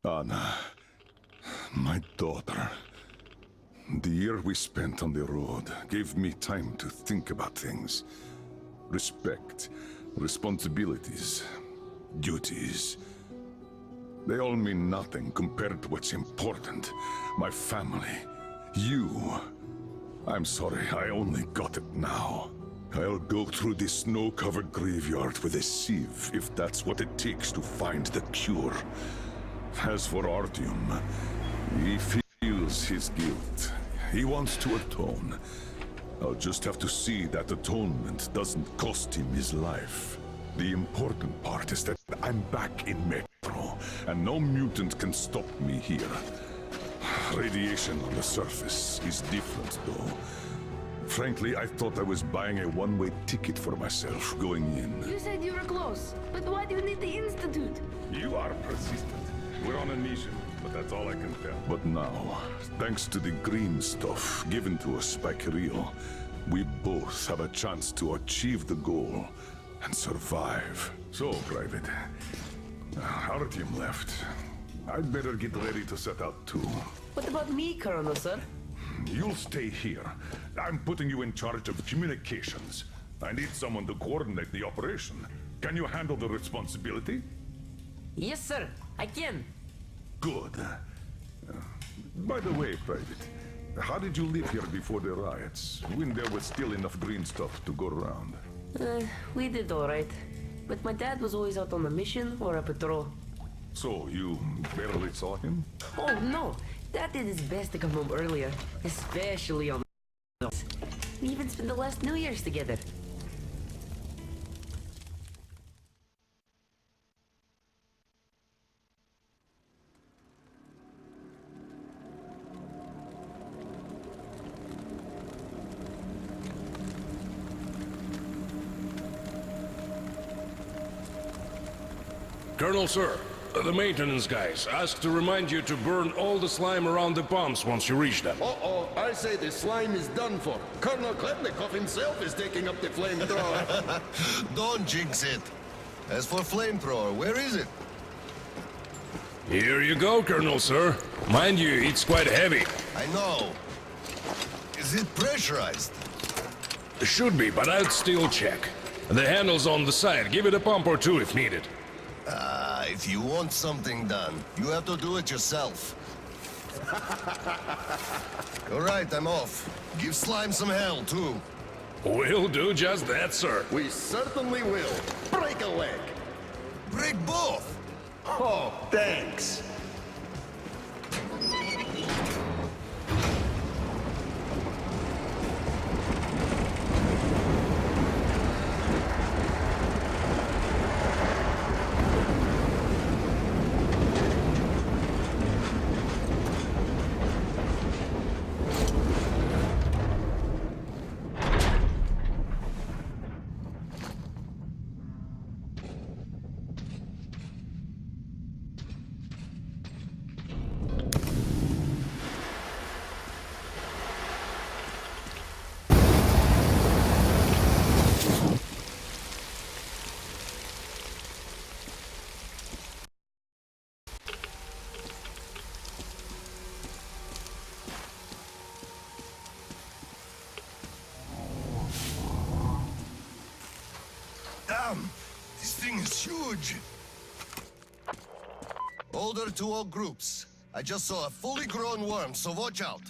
Anna, my daughter. The year we spent on the road gave me time to think about things. Respect, responsibilities, duties. They all mean nothing compared to what's important. My family, you. I'm sorry, I only got it now. I'll go through this snow-covered graveyard with a sieve, if that's what it takes to find the cure. As for Artyom, he feels his guilt. He wants to atone. I'll just have to see that atonement doesn't cost him his life. The important part is that I'm back in Metro, and no mutant can stop me here. Radiation on the surface is different, though. Frankly, I thought I was buying a one-way ticket for myself going in. You said you were close, but why do you need the Institute? You are persistent. We're on a mission, but that's all I can tell. But now, thanks to the green stuff given to us by Kirill, we both have a chance to achieve the goal and survive. So, Private, Artyom left. I'd better get ready to set out too. What about me, Colonel, sir? You'll stay here. I'm putting you in charge of communications. I need someone to coordinate the operation. Can you handle the responsibility? Yes, sir. I can. Good. By the way, Private, how did you live here before the riots, when there was still enough green stuff to go around? We did all right. But my dad was always out on a mission or a patrol. So, you barely saw him? Oh, no. Dad did his best to come home earlier, especially on the... We even spent the last New Year's together. Colonel, sir, the maintenance guys asked to remind you to burn all the slime around the pumps once you reach them. Uh-oh, I say the slime is done for. Colonel Klepnikov himself is taking up the flamethrower. Don't jinx it. As for flamethrower, where is it? Here you go, Colonel, sir. Mind you, it's quite heavy. I know. Is it pressurized? Should be, but I'd still check. The handle's on the side. Give it a pump or two if needed. If you want something done, you have to do it yourself. All right, I'm off. Give Slime some hell, too. We'll do just that, sir. We certainly will. Break a leg. Break both! Oh, thanks. Damn! This thing is huge! Order to all groups. I just saw a fully grown worm, so watch out.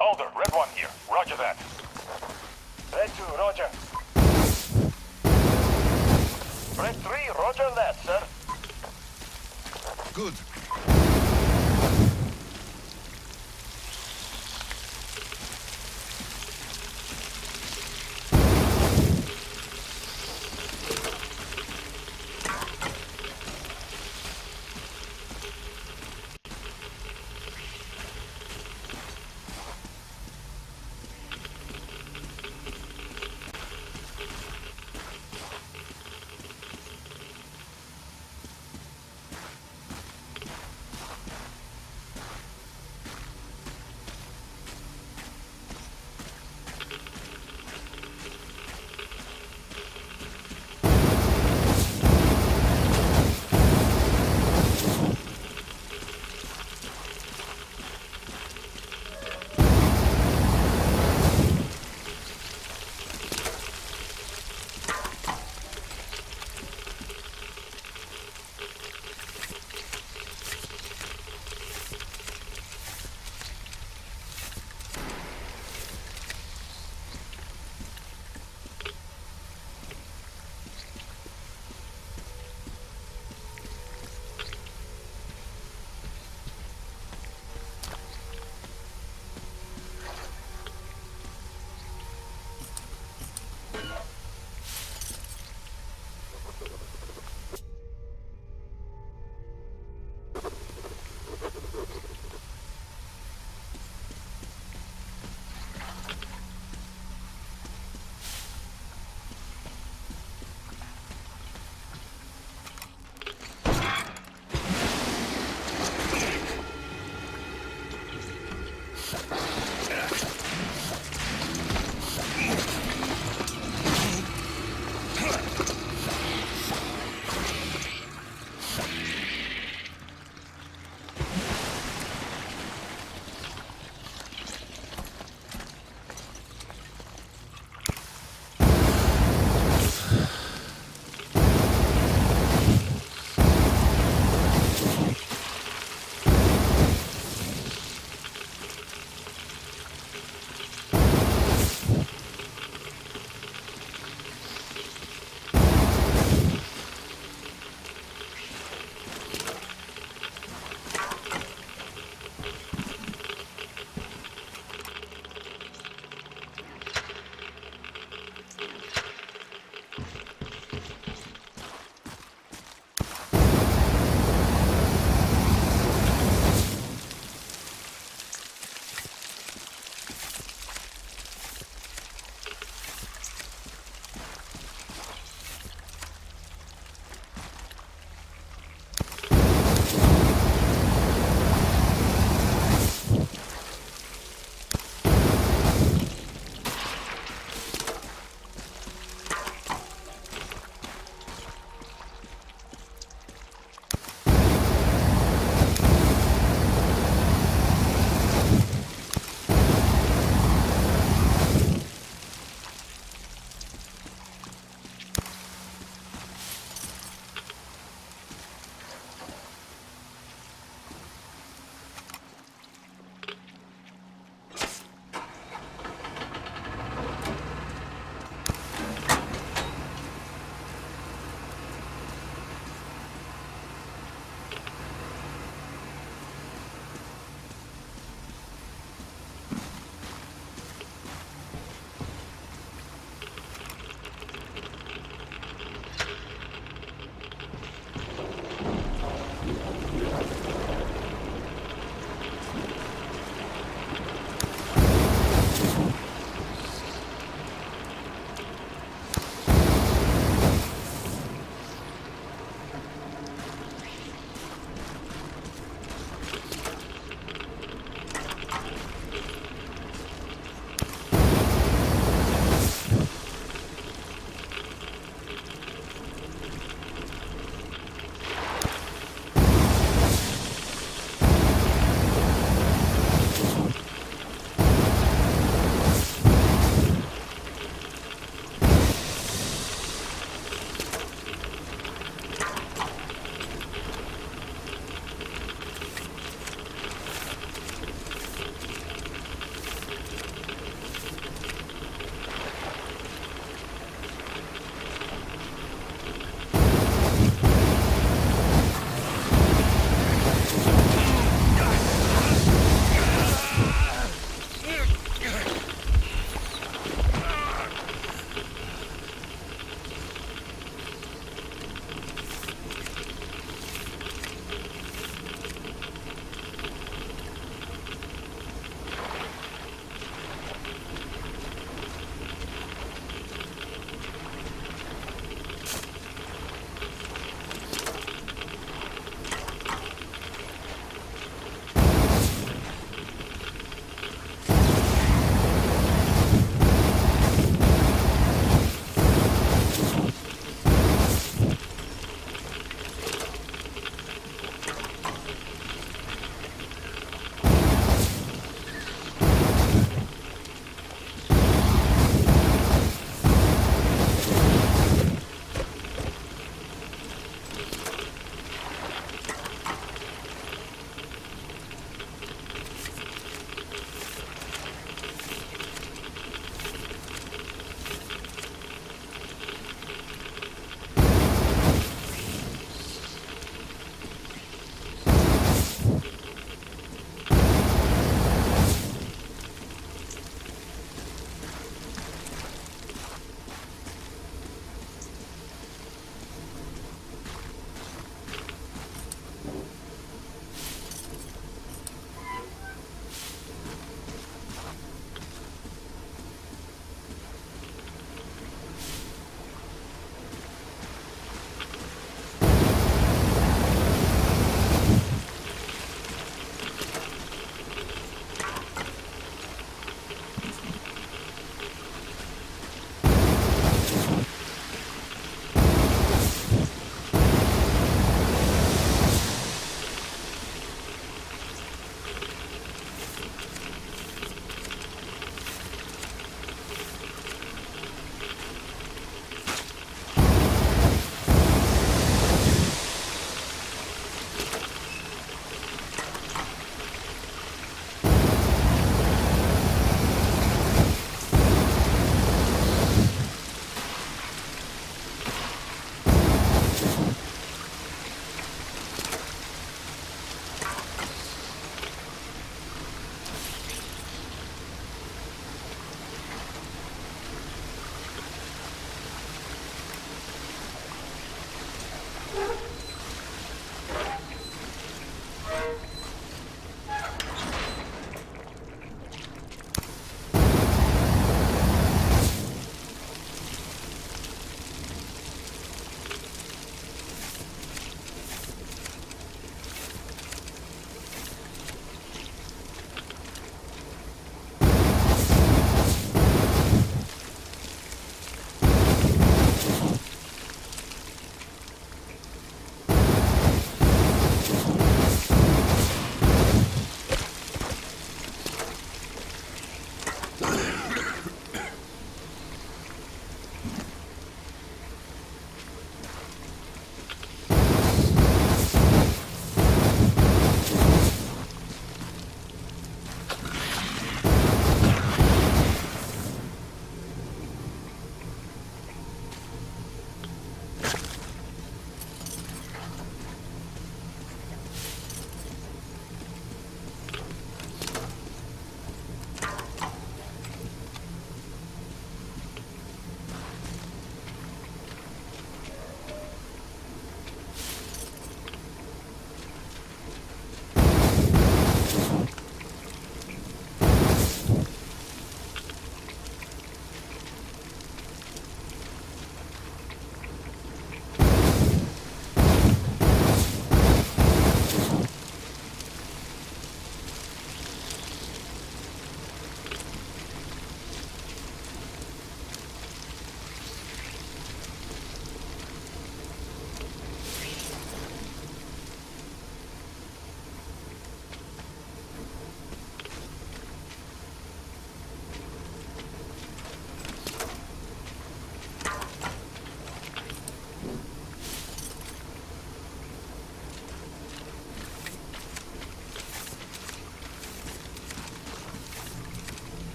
Alder, Red One here. Roger that. Red 2, roger. Red 3, roger that, sir. Good.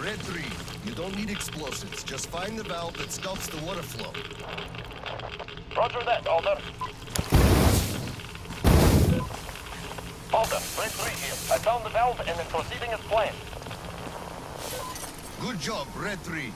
Red 3, you don't need explosives. Just find the valve that stops the water flow. Roger that, Alder. Alder, Red 3 here. I found the valve and am proceeding as planned. Good job, Red 3.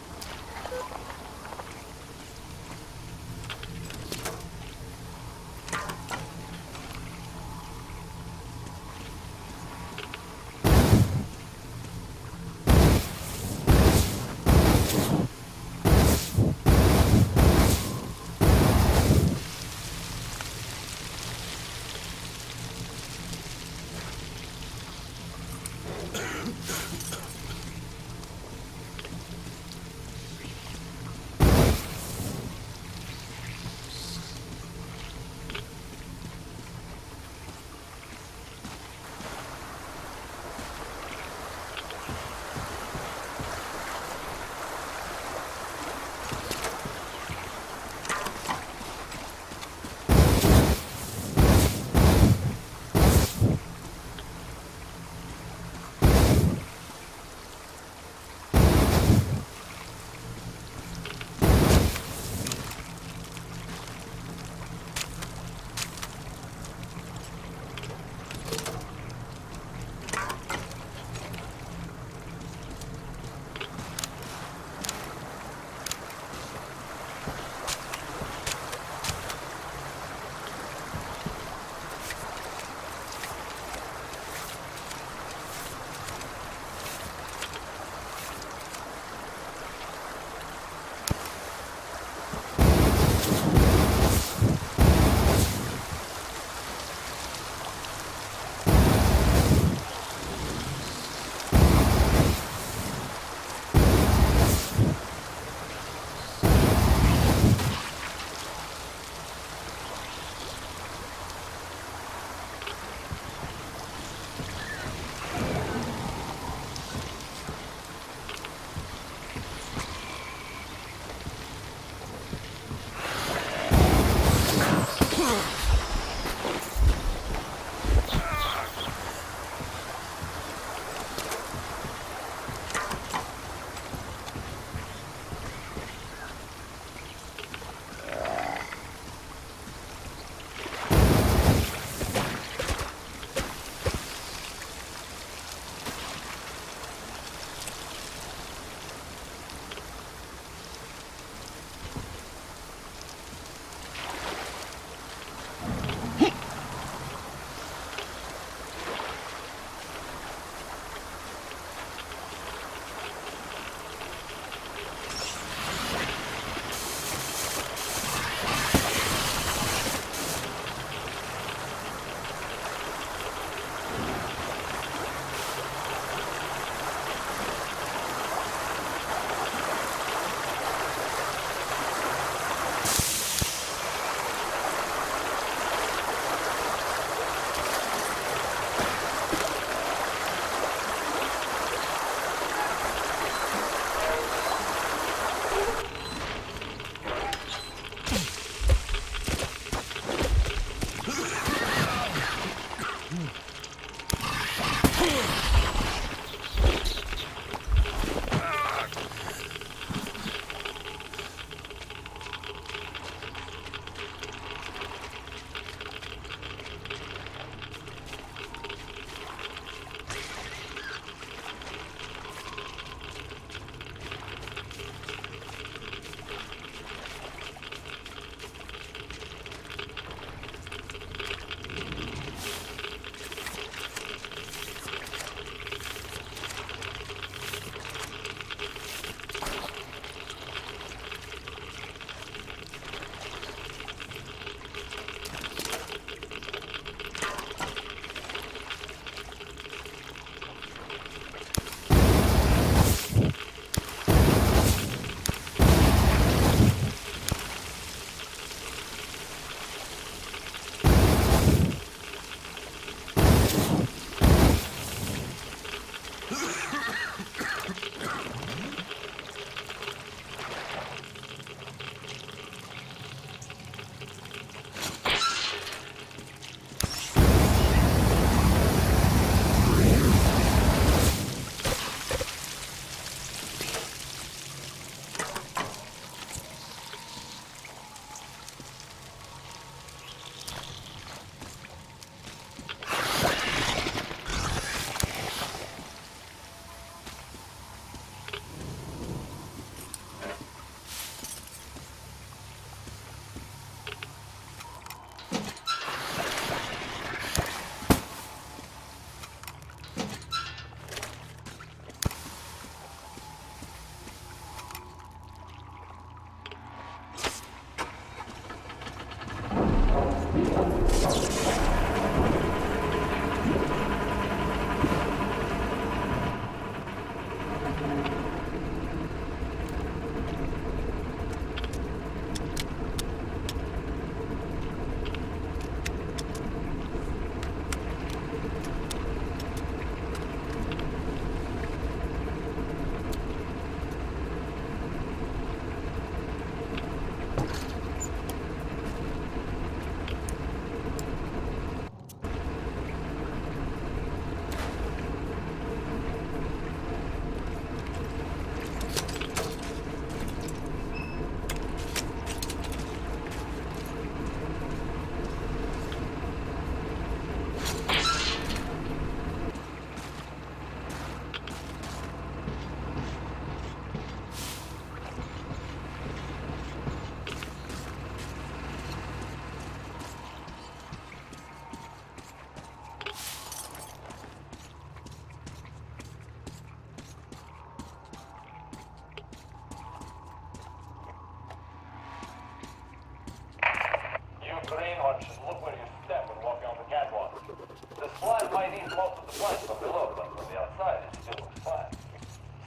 might ease most of the flights from below, but from the outside it still looks fine.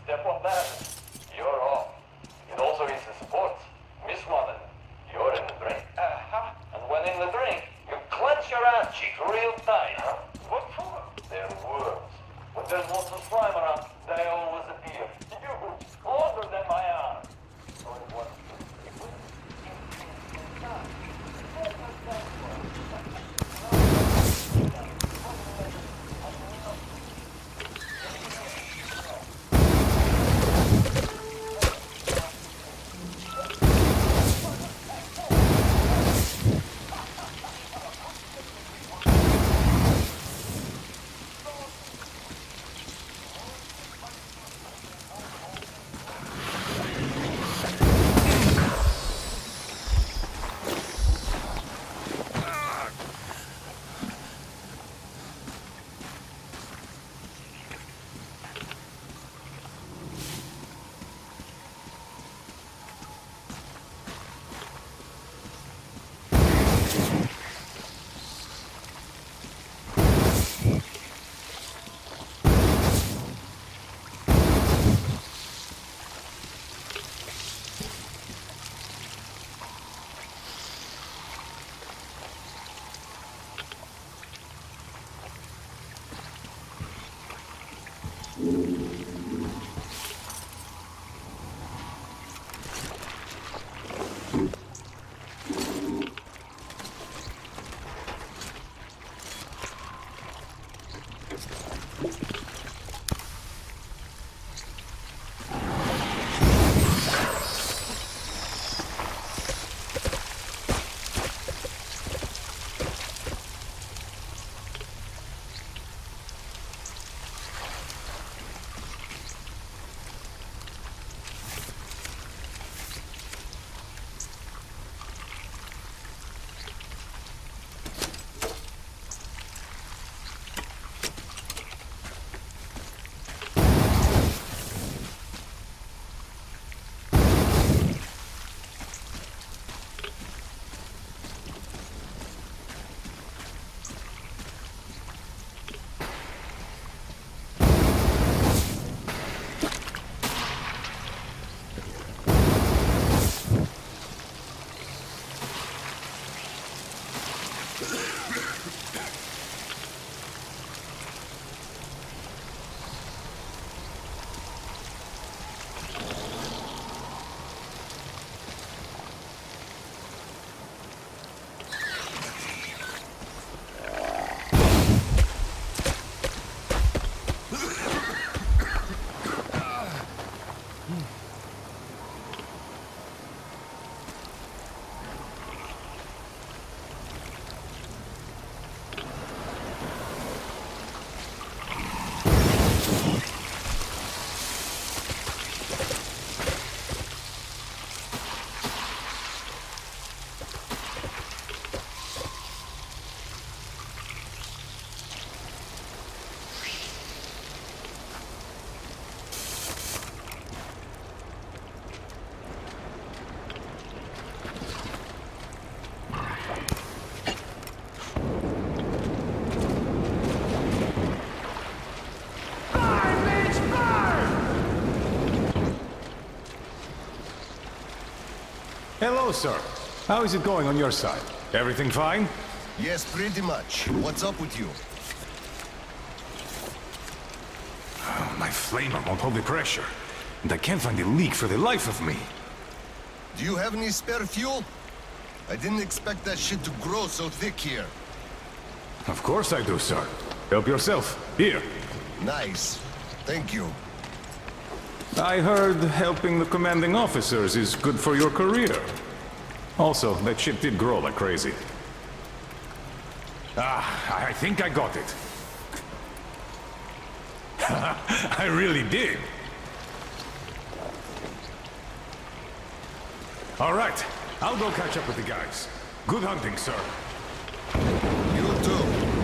Step on that, you're off. It also eases supports. Miss one and you're in the drink. And when in the drink, you clench your ass cheek real tight. What for? They're worms. When there's lots of slime around, they always appear. You, longer than my arm. So it was. Hello, sir. How is it going on your side? Everything fine? Yes, pretty much. What's up with you? Oh, my flamer won't hold the pressure. And I can't find the leak for the life of me. Do you have any spare fuel? I didn't expect that shit to grow so thick here. Of course I do, sir. Help yourself. Here. Nice. Thank you. I heard helping the commanding officers is good for your career. Also, that shit did grow like crazy. Ah, I think I got it. I really did. All right, I'll go catch up with the guys. Good hunting, sir. You too.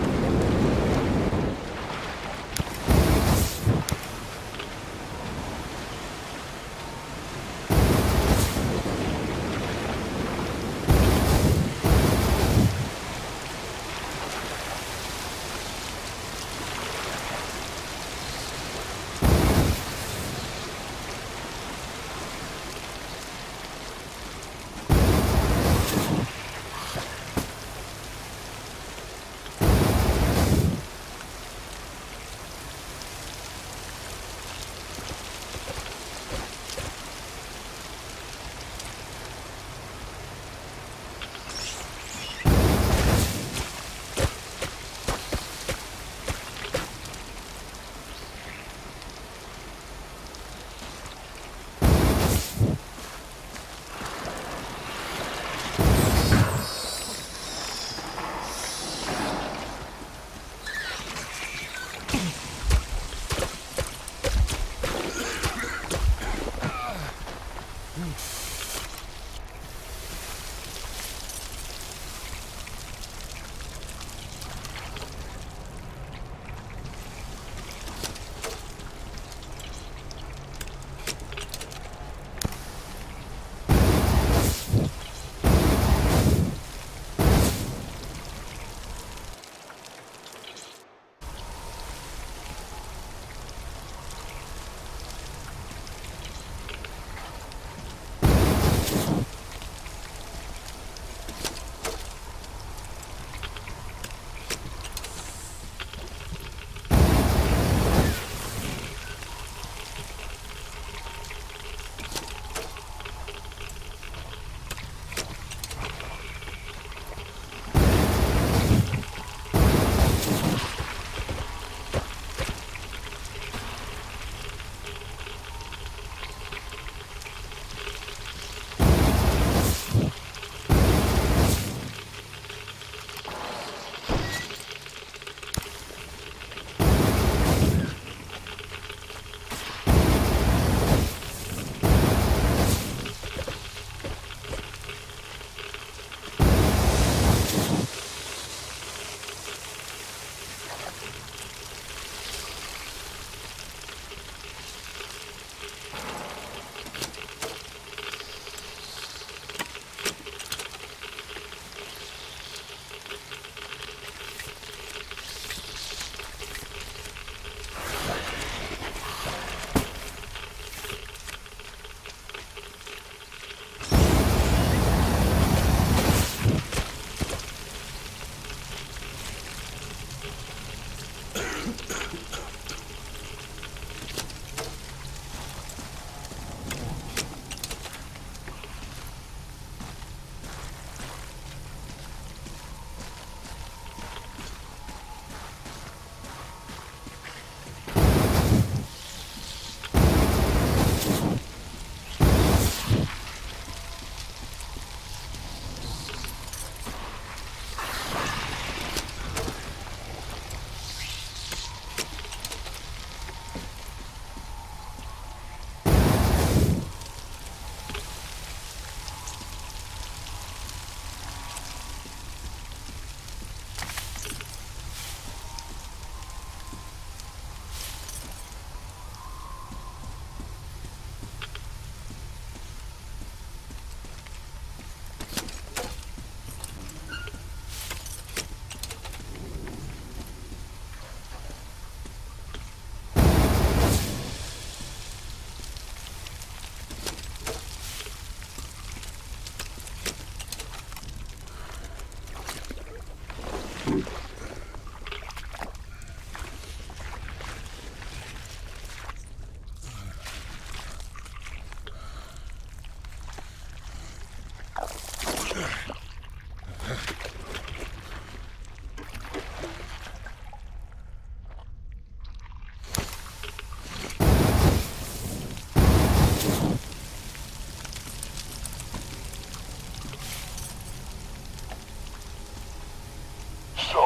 So,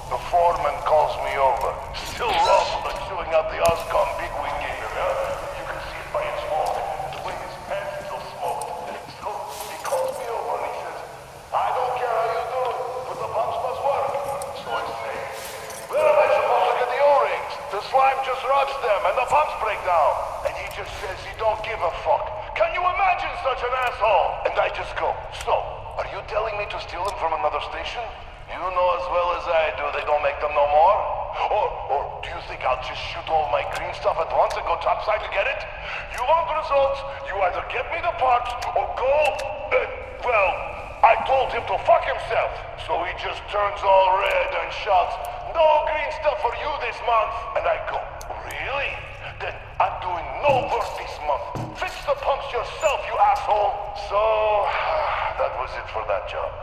the foreman calls me over. Still rough, but chewing out the Oscom bigwig gamer, huh? You can see it by his walk. The way his pants still smoked. So, he calls me over and he says, I don't care how you do it, but the pumps must work. So I say, where am I supposed to get the O-rings? The slime just ruts them and the pumps break down. And he just says he don't give a fuck. Can you imagine such an asshole? And I just go, so, are you telling me to steal them from another station? You know as well as I do they don't make them no more? Or do you think I'll just shoot all my green stuff at once and go topside to get it? You want results, you either get me the parts or go... well, I told him to fuck himself. So he just turns all red and shouts, no green stuff for you this month. And I go, really? Then I'm doing no work this month. Fix the pumps yourself, you asshole. So, that was it for that job.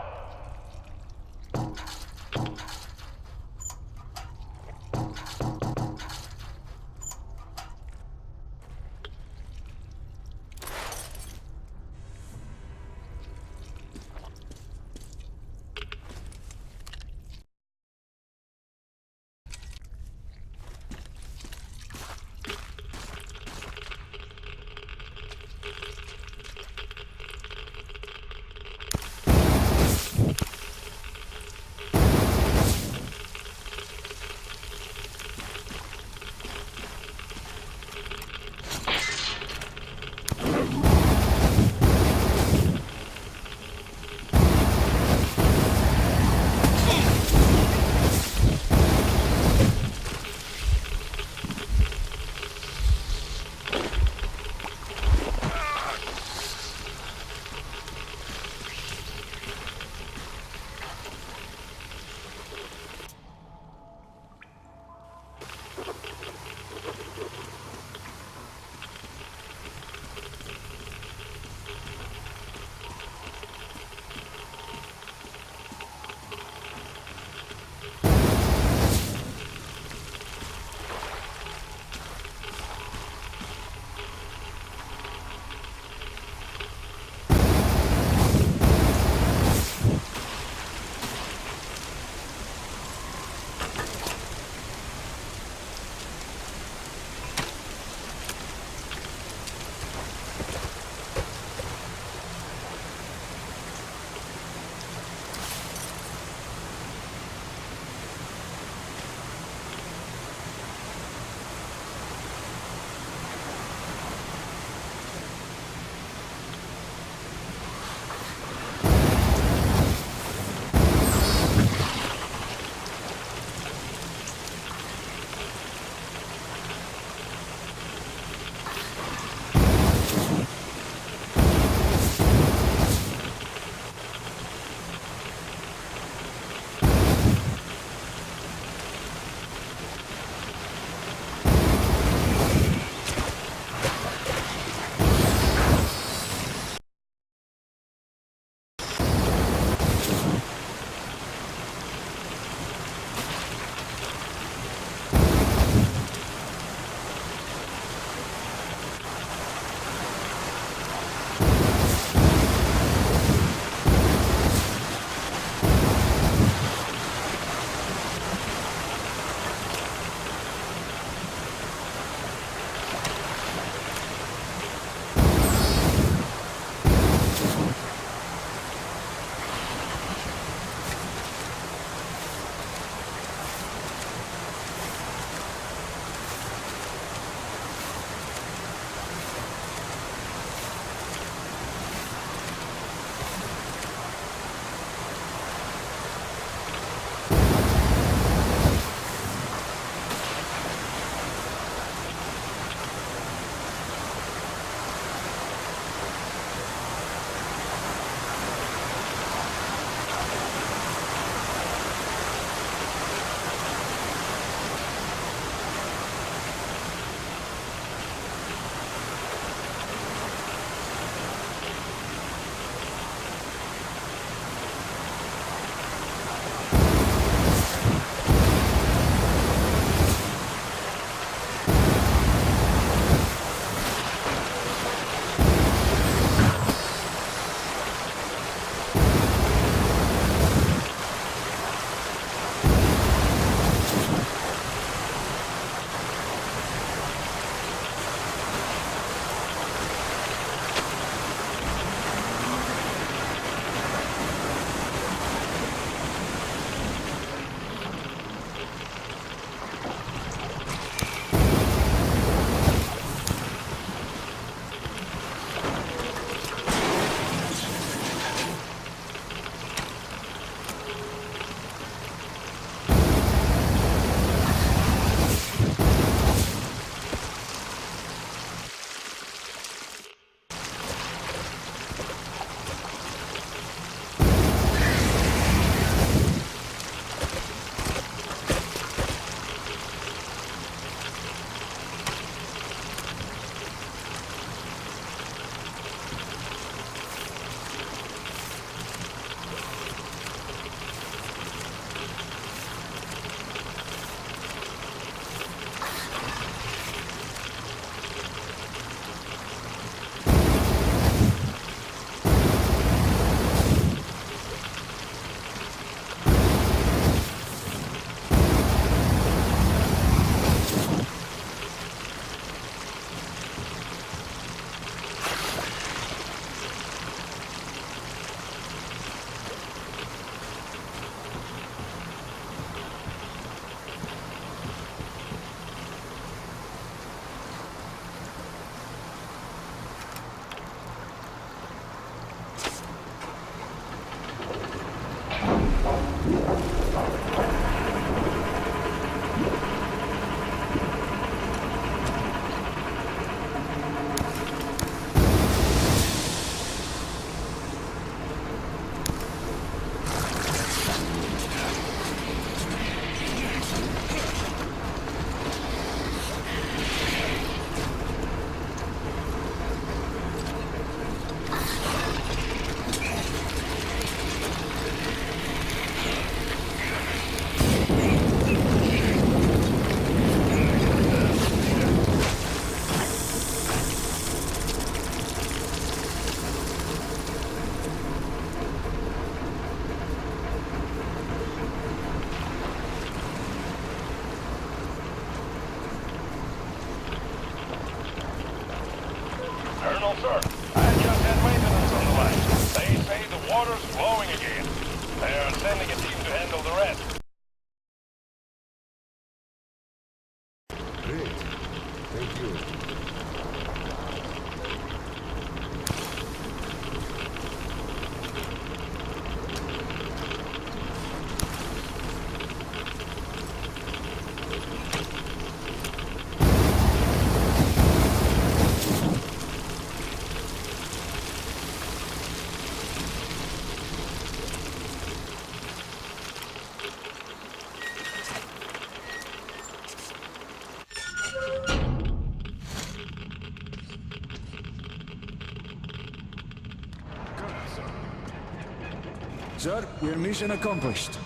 Sir, we're mission accomplished.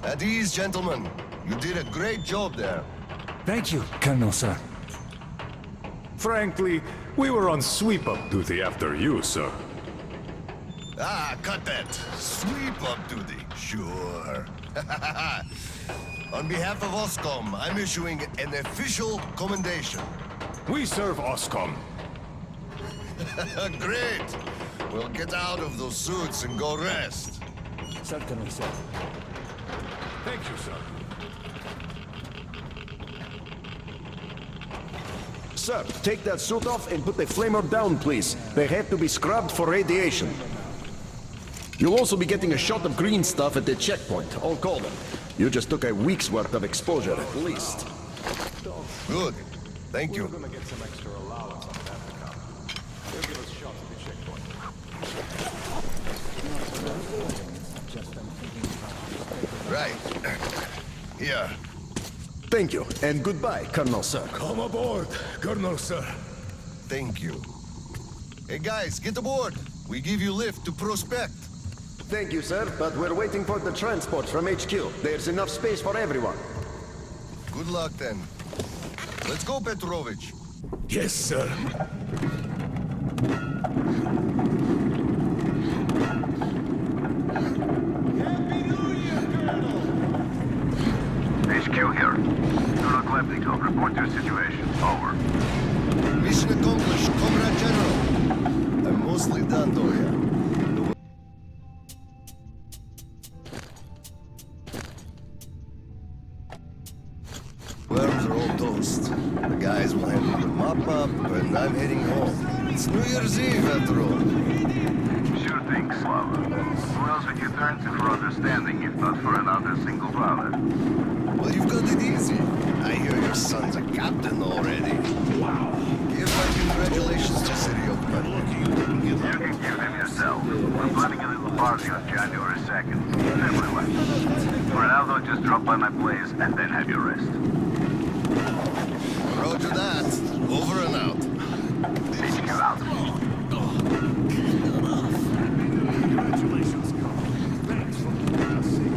At ease, gentlemen. You did a great job there. Thank you, Colonel, sir. Frankly, we were on sweep-up duty after you, sir. Ah, cut that. Sweep-up duty. Sure. On behalf of OSCOM, I'm issuing an official commendation. We serve OSCOM. Great. We'll get out of those suits and go rest. Certainly, sir. Thank you, sir. Sir, take that suit off and put the flamer down, please. They have to be scrubbed for radiation. You'll also be getting a shot of green stuff at the checkpoint. I'll call them. You just took a week's worth of exposure, at least. Good. Thank you. We're gonna get some extra allowance on that account. They'll give us shots at the checkpoint. Right. Here. Thank you, and goodbye, Colonel, sir. Come aboard, Colonel, sir. Thank you. Hey guys, get aboard. We give you lift to Prospect. Thank you, sir, but we're waiting for the transport from HQ. There's enough space for everyone. Good luck then. Let's go, Petrovich. Yes, sir. HQ here. Colonel Klepnikov, report your situation. Over. Mission accomplished, Comrade General. I'm mostly done, Doria. Worms are all toast. The guys will handle the mop-up, and I'm heading home. It's New Year's Eve, after all. Sure thing, Slava. Who else would you turn to for understanding if not for another single brother? Well, you've got it easy. I hear your son's a captain already. Wow. Give my congratulations to City of You can give them yourself. We're planning a little party on January 2nd. Everyone. For now, though, just drop by my place and then have your rest. Roger that. Over and out. HQ out. Congratulations, Colonel. Thanks for keeping us safe.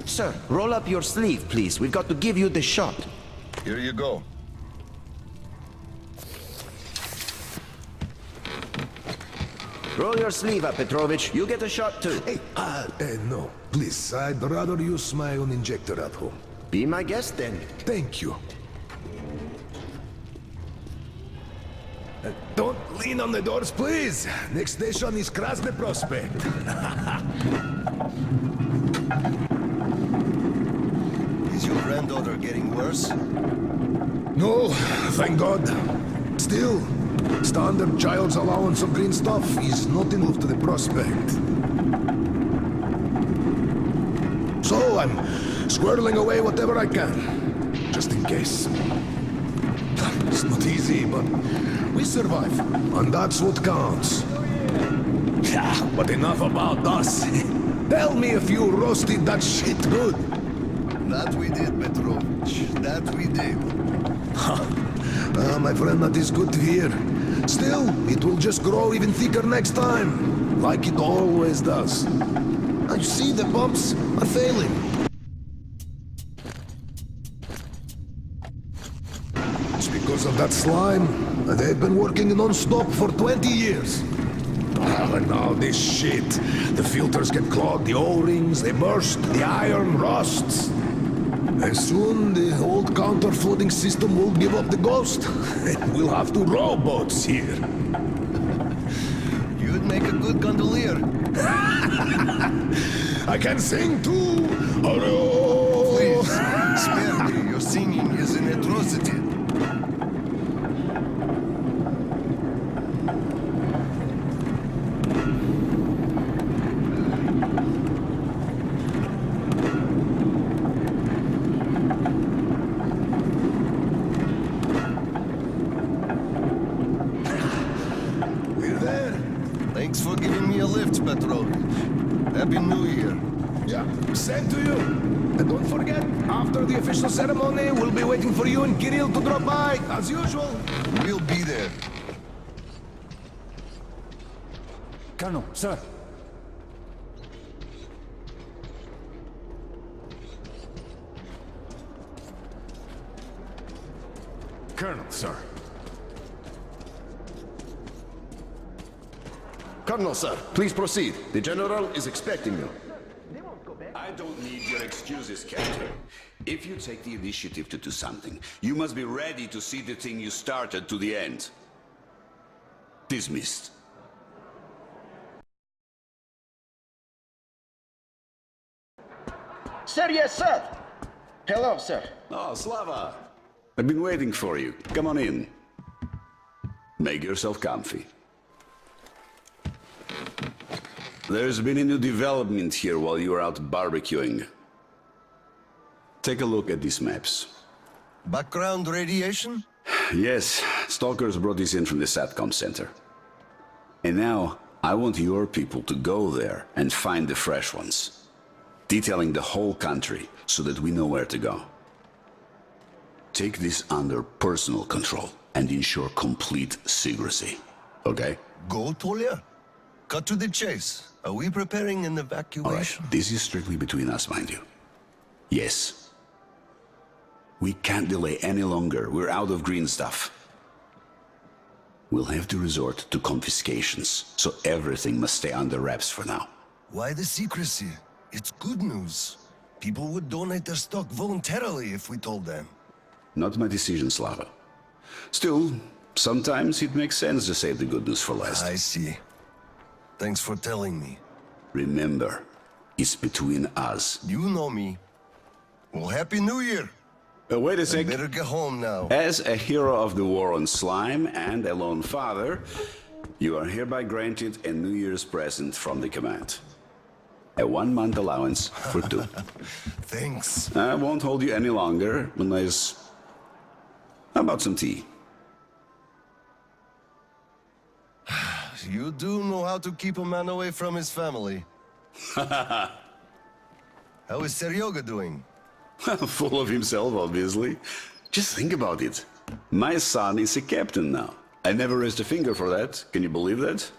Sir, roll up your sleeve, please. We've got to give you the shot. Here you go. Roll your sleeve up, Petrovich. You get a shot, too. Hey, no. Please, I'd rather use my own injector at home. Be my guest, then. Thank you. Don't lean on the doors, please. Next station is Krasny Prospect. Is your granddaughter getting worse? No, thank God. Still, standard child's allowance of green stuff is not enough to the prospect. So I'm squirreling away whatever I can, just in case. It's not easy, but we survive, and that's what counts. Yeah, but enough about us. Tell me if you roasted that shit good. That we did, Petrovich. That we did. My friend, that is good to hear. Still, it will just grow even thicker next time, like it always does. You see, the pumps are failing. It's because of that slime. They've been working non-stop for 20 years. And now this shit. The filters get clogged, the O-rings, they burst, the iron rusts. And soon the old counter-flooding system will give up the ghost. And we'll have to rowboats here. You'd make a good gondolier. I can sing too! Please, spare me. Your singing is an atrocity. We're there. Thanks for giving me a lift, Petro. Happy New Year. Yeah, same to you. And don't forget, after the official ceremony, we'll be waiting for you and Kirill to drop by, as usual. We'll be there. Colonel, sir. Colonel, sir. Colonel, sir, please proceed. The General is expecting you. I don't need your excuses, Captain. If you take the initiative to do something, you must be ready to see the thing you started to the end. Dismissed. Sir, yes, sir. Hello, sir. Oh, Slava. I've been waiting for you. Come on in. Make yourself comfy. There's been a new development here while you were out barbecuing. Take a look at these maps. Background radiation? Yes, stalkers brought this in from the SATCOM center. And now, I want your people to go there and find the fresh ones. Detailing the whole country so that we know where to go. Take this under personal control and ensure complete secrecy. Okay? Go, Tolia. Cut to the chase. Are we preparing an All right, evacuation? this is strictly between us, mind you. Yes. We can't delay any longer. We're out of green stuff. We'll have to resort to confiscations, so everything must stay under wraps for now. Why the secrecy? It's good news. People would donate their stock voluntarily if we told them. Not my decision, Slava. Still, sometimes it makes sense to save the good news for last. I see. Thanks for telling me. Remember, it's between us. You know me. Well, Happy New Year. Wait a I sec. better get home now. As a hero of the war on slime and a lone father, you are hereby granted a New Year's present from the command. A 1-month allowance for 2. Thanks. I won't hold you any longer unless... How about some tea? You do know how to keep a man away from his family. How is Seryoga doing? Full of himself, obviously. Just think about it. My son is a captain now. I never raised a finger for that. Can you believe that?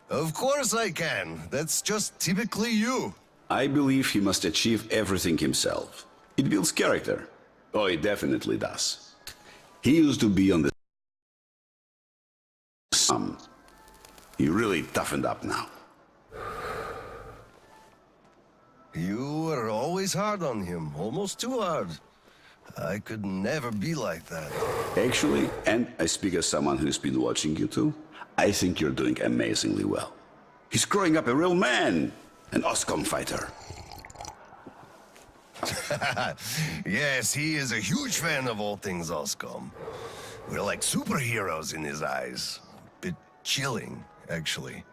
Of course I can. That's just typically you. I believe he must achieve everything himself. It builds character. Oh, it definitely does. He used to be on the... He really toughened up now. You were always hard on him, almost too hard. I could never be like that. Actually, and I speak as someone who's been watching you too, I think you're doing amazingly well. He's growing up a real man, an OSCOM fighter. Yes, he is a huge fan of all things OSCOM. We're like superheroes in his eyes. Bit chilling, actually.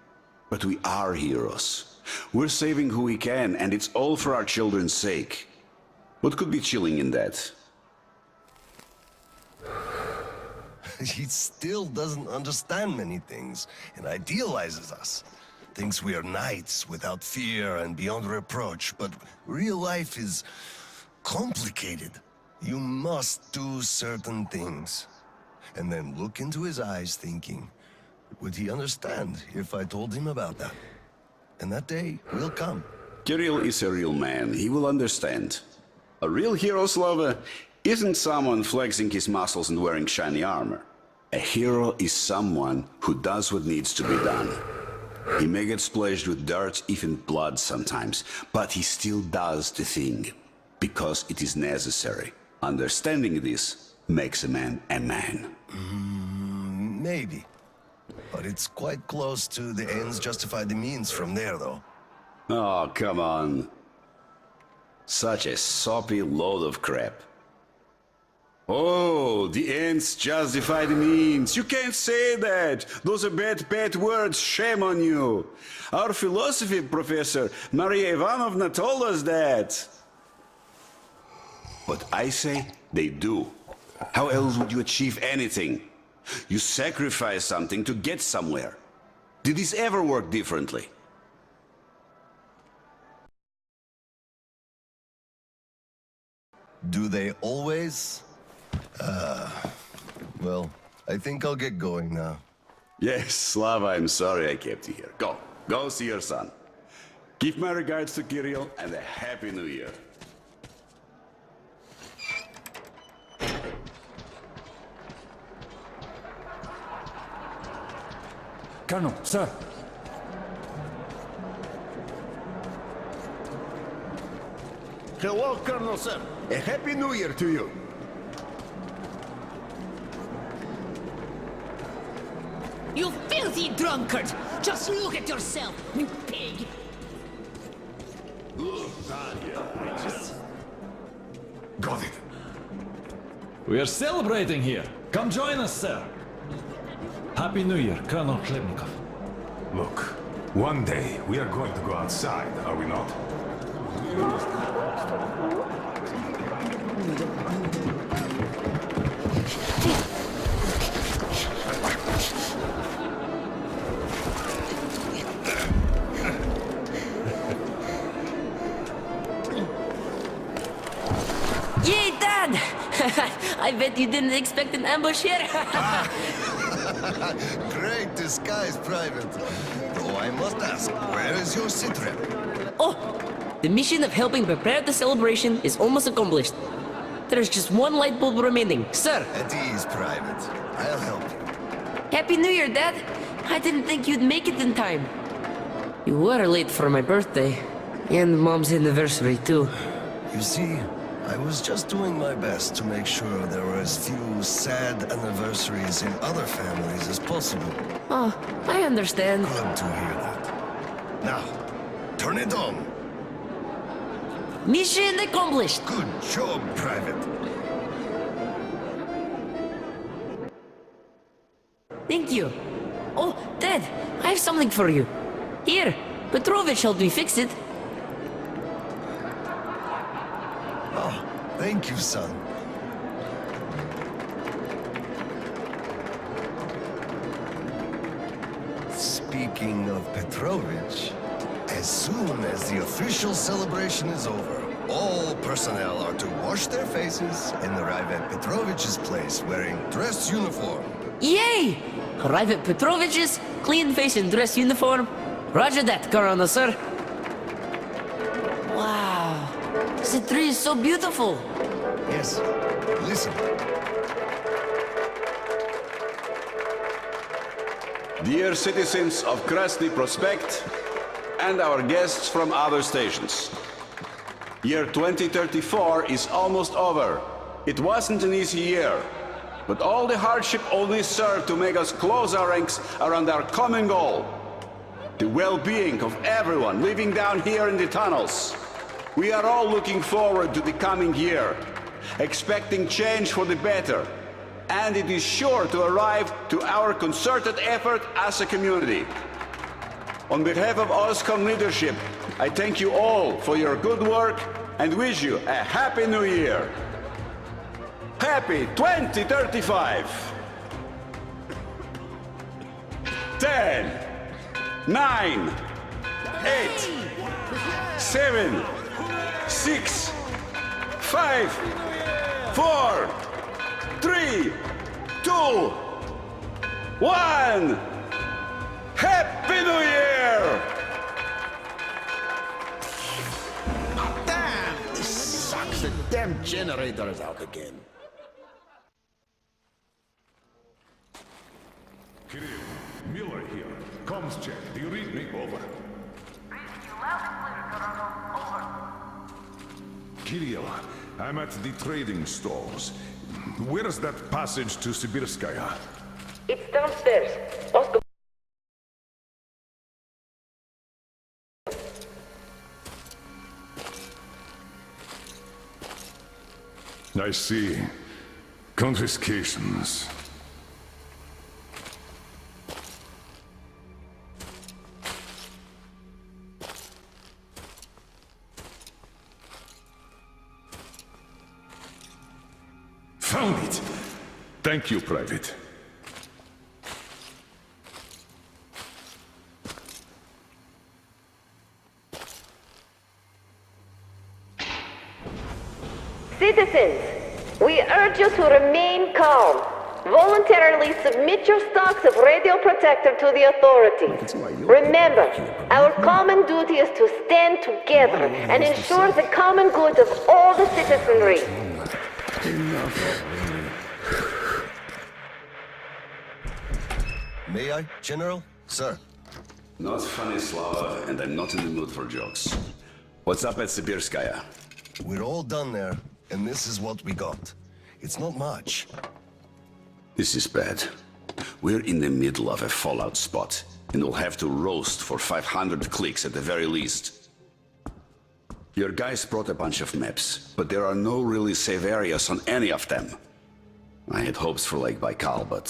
But we are heroes. We're saving who we can, and it's all for our children's sake. What could be chilling in that? He still doesn't understand many things and idealizes us. Thinks we are knights without fear and beyond reproach, but real life is complicated. You must do certain things. And then look into his eyes thinking, would he understand if I told him about that? And that day will come. Kirill is a real man. He will understand. A real hero, Slava, isn't someone flexing his muscles and wearing shiny armor. A hero is someone who does what needs to be done. He may get splashed with dirt, even blood sometimes, but he still does the thing. Because it is necessary. Understanding this makes a man a man. Maybe. But it's quite close to the ends justify the means from there, though. Oh, come on. Such a soppy load of crap. Oh, the ends justify the means. You can't say that. Those are bad words. Shame on you. Our philosophy professor, Maria Ivanovna, told us that. But I say they do. How else would you achieve anything? You sacrifice something to get somewhere. Did this ever work differently? Do they always? Well, I think I'll get going now. Yes, Slava, I'm sorry I kept you here. Go see your son. Give my regards to Kirill and a Happy New Year. Colonel, sir. Hello, Colonel, sir. A Happy New Year to you. You filthy drunkard! Just look at yourself, you pig! Got it. We are celebrating here. Come join us, sir. Happy New Year, Colonel Klebnikov. Look, one day we are going to go outside, are we not? Yay, Dad! I bet you didn't expect an ambush here. Great disguise, Private. Though I must ask, where is your sitrep? Oh, the mission of helping prepare the celebration is almost accomplished. There's just one light bulb remaining, sir. At ease, Private. I'll help you. Happy New Year, Dad. I didn't think you'd make it in time. You were late for my birthday. And Mom's anniversary, too. You see, I was just doing my best to make sure there were as few sad anniversaries in other families as possible. Oh, I understand. Good to hear that. Now, turn it on. Mission accomplished. Good job, Private. Thank you. Oh, Dad, I have something for you. Here, Petrovich helped me fix it. Oh, thank you, son. Speaking of Petrovich, as soon as the official celebration is over, all personnel are to wash their faces and arrive at Petrovich's place wearing dress uniform. Yay! Arrive at Petrovich's, clean face and dress uniform. Roger that, Colonel, sir. Wow, the tree is so beautiful. Yes, listen. Dear citizens of Krasny Prospect and our guests from other stations. Year 2034 is almost over. It wasn't an easy year, but all the hardship only served to make us close our ranks around our common goal. The well-being of everyone living down here in the tunnels. We are all looking forward to the coming year, expecting change for the better, and it is sure to arrive to our concerted effort as a community. On behalf of OSCOM leadership, I thank you all for your good work and wish you a Happy New Year. Happy 2035! 10, 9, 8, 7, 6, 5, 4, 3, 2, 1! Happy New Year! Damn! This sucks. The damn generator is out again. Kirill, Miller here. Comms check. Do you read me? Over. Reading you loud and clear, Colonel. Over. Kirill, I'm at the trading stalls. Where's that passage to Sibirskaya? It's downstairs. Oscar. I see. Confiscations. Found it! Thank you, Private. Citizens, we urge you to remain calm. Voluntarily submit your stocks of radio protector to the authorities. Remember, our common duty is to stand together and ensure the common good of all the citizenry. May I, General? Sir. Not funny, Slava, and I'm not in the mood for jokes. What's up at Sibirskaya? We're all done there, and this is what we got. It's not much. This is bad. We're in the middle of a fallout spot, and we'll have to roast for 500 clicks at the very least. Your guys brought a bunch of maps, but there are no really safe areas on any of them. I had hopes for Lake Baikal, but...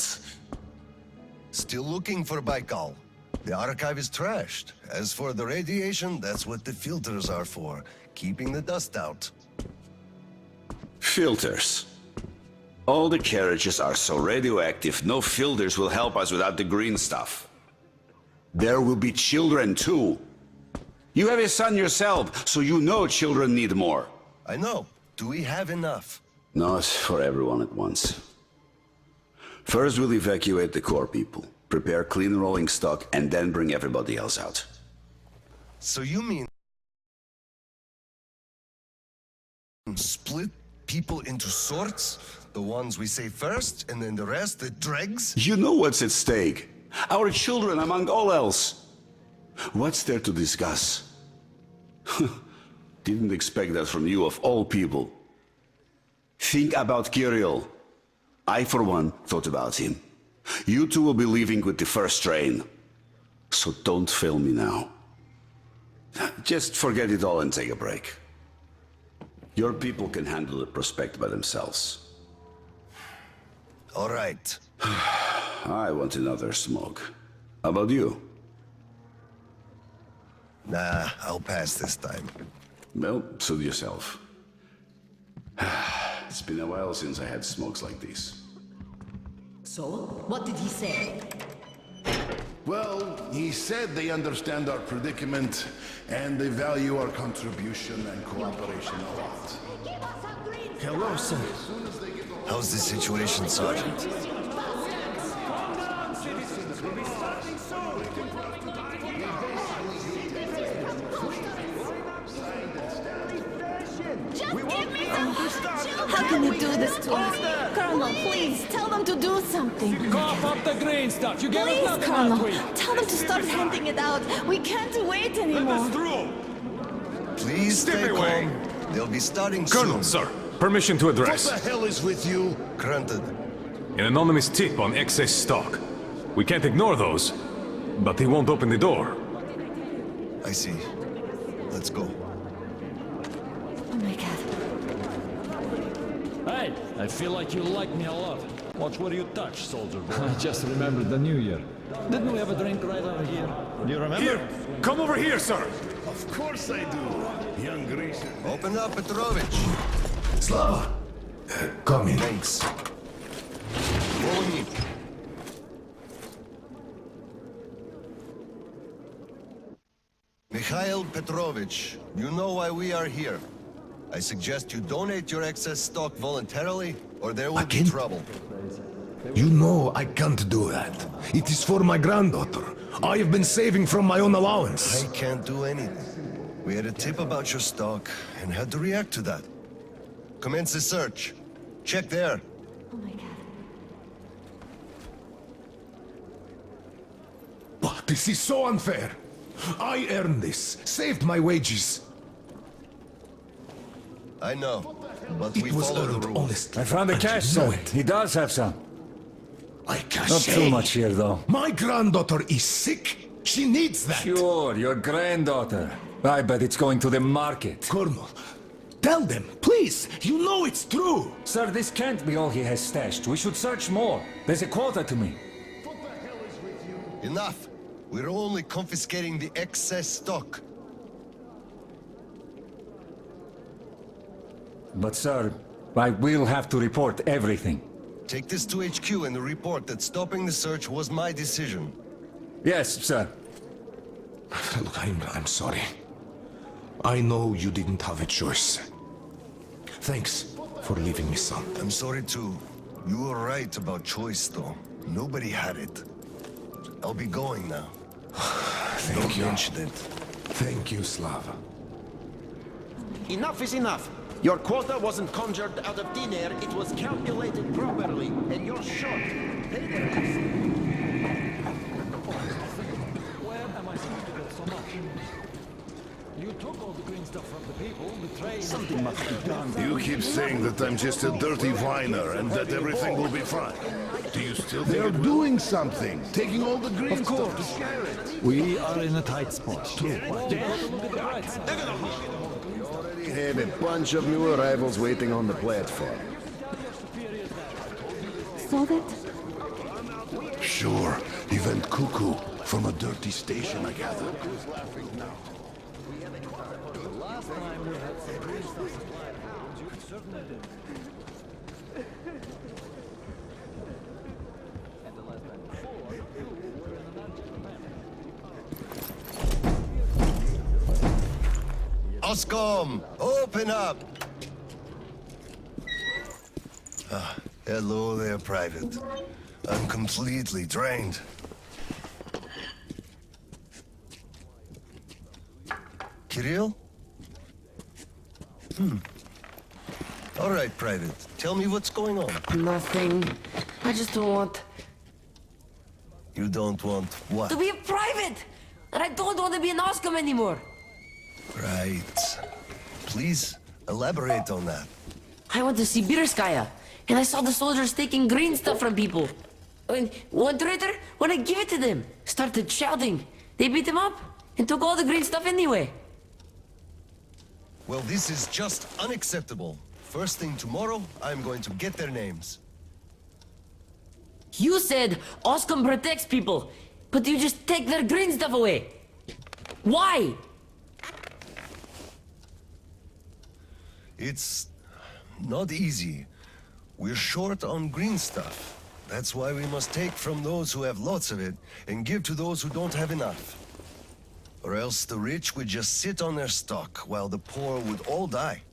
Still looking for Baikal. The archive is trashed. As for the radiation, that's what the filters are for. Keeping the dust out. Filters. All the carriages are so radioactive, no filters will help us without the green stuff. There will be children too. You have a son yourself, so you know children need more. I know. Do we have enough? Not for everyone at once. First we'll evacuate the core people, prepare clean rolling stock, and then bring everybody else out. So you mean... split people into sorts? The ones we save first, and then the rest, the dregs? You know what's at stake. Our children among all else. What's there to discuss? Didn't expect that from you of all people. Think about Kirill. I, for one, thought about him. You two will be leaving with the first train. So don't fail me now. Just forget it all and take a break. Your people can handle the prospect by themselves. All right. I want another smoke. How about you? Nah, I'll pass this time. Well, suit yourself. It's been a while since I had smokes like these. So, what did he say? Well, he said they understand our predicament and they value our contribution and cooperation a lot. Hello, sir. How's the situation, Sergeant? How can you do this to us? Colonel, please, tell them to do something. Cough up the green stuff. You gave us Please, nothing Colonel, last week. tell them to stop handing it out. We can't wait anymore. Please stay calm. They'll be starting Colonel, soon. sir. Permission to address. What the hell is with you? Granted. An anonymous tip on excess stock. We can't ignore those, but he won't open the door. I see. Let's go. Oh my god. Hey, I feel like you like me a lot. Watch where you touch, soldier boy. I just remembered the New Year. Didn't we have a drink right over here? Do you remember? Here! Come over here, sir! Of course I do, young Grecian. Open up, Petrovich. Slava! Come in. Thanks. Follow me. Mikhail Petrovich, you know why we are here. I suggest you donate your excess stock voluntarily, or there will be trouble. You know I can't do that. It is for my granddaughter. I have been saving from my own allowance. I can't do anything. We had a tip about your stock, and had to react to that. Commence the search. Check there. Oh my god. But this is so unfair. I earned this, saved my wages. I know, but we It was follow the earned rules. honestly. I found the and cash, you know sir. it. He does have some. I cash. Not too much here, though. My granddaughter is sick. She needs that. Sure, your granddaughter. I bet it's going to the market. Colonel, tell them, please. You know it's true. Sir, this can't be all he has stashed. We should search more. There's a quota to me. Enough. We're only confiscating the excess stock. But, sir, I will have to report everything. Take this to HQ and report that stopping the search was my decision. Yes, sir. Look, I'm sorry. I know you didn't have a choice. Thanks for leaving me, son. I'm sorry too. You were right about choice, though. Nobody had it. I'll be going now. Thank you. Mention it. Thank you, Slava. Enough is enough. Your quota wasn't conjured out of thin air, it was calculated properly, and you're short. Pay the rest. Where am I supposed to get so much? You took all the green stuff from the people, the trade... Something must be done. You keep saying that I'm just a dirty whiner and that everything will be fine. Do you still think They're it will? doing something. Taking all the green Of course. stuff to scare it. We are in a tight spot. True. Look at the bright side. We have a bunch of new arrivals waiting on the platform. Saw that? Sure. He went cuckoo from a dirty station, I gather. Last time we had some green stuff supplied, you certainly did. And the last time before, you were in an Oscom, open up! Hello there, Private. I'm completely drained. Kirill? All right, Private. Tell me what's going on. Nothing. I just don't want You don't want what? to be a private! And I don't want to be an Oscom anymore! Right. Please elaborate on that. I went to Sibirskaya, and I saw the soldiers taking green stuff from people. And one traitor, when I give it to them, started shouting. They beat him up and took all the green stuff anyway. Well, this is just unacceptable. First thing tomorrow, I'm going to get their names. You said Oscom protects people, but you just take their green stuff away. Why? It's not easy. We're short on green stuff. That's why we must take from those who have lots of it and give to those who don't have enough. Or else the rich would just sit on their stock while the poor would all die.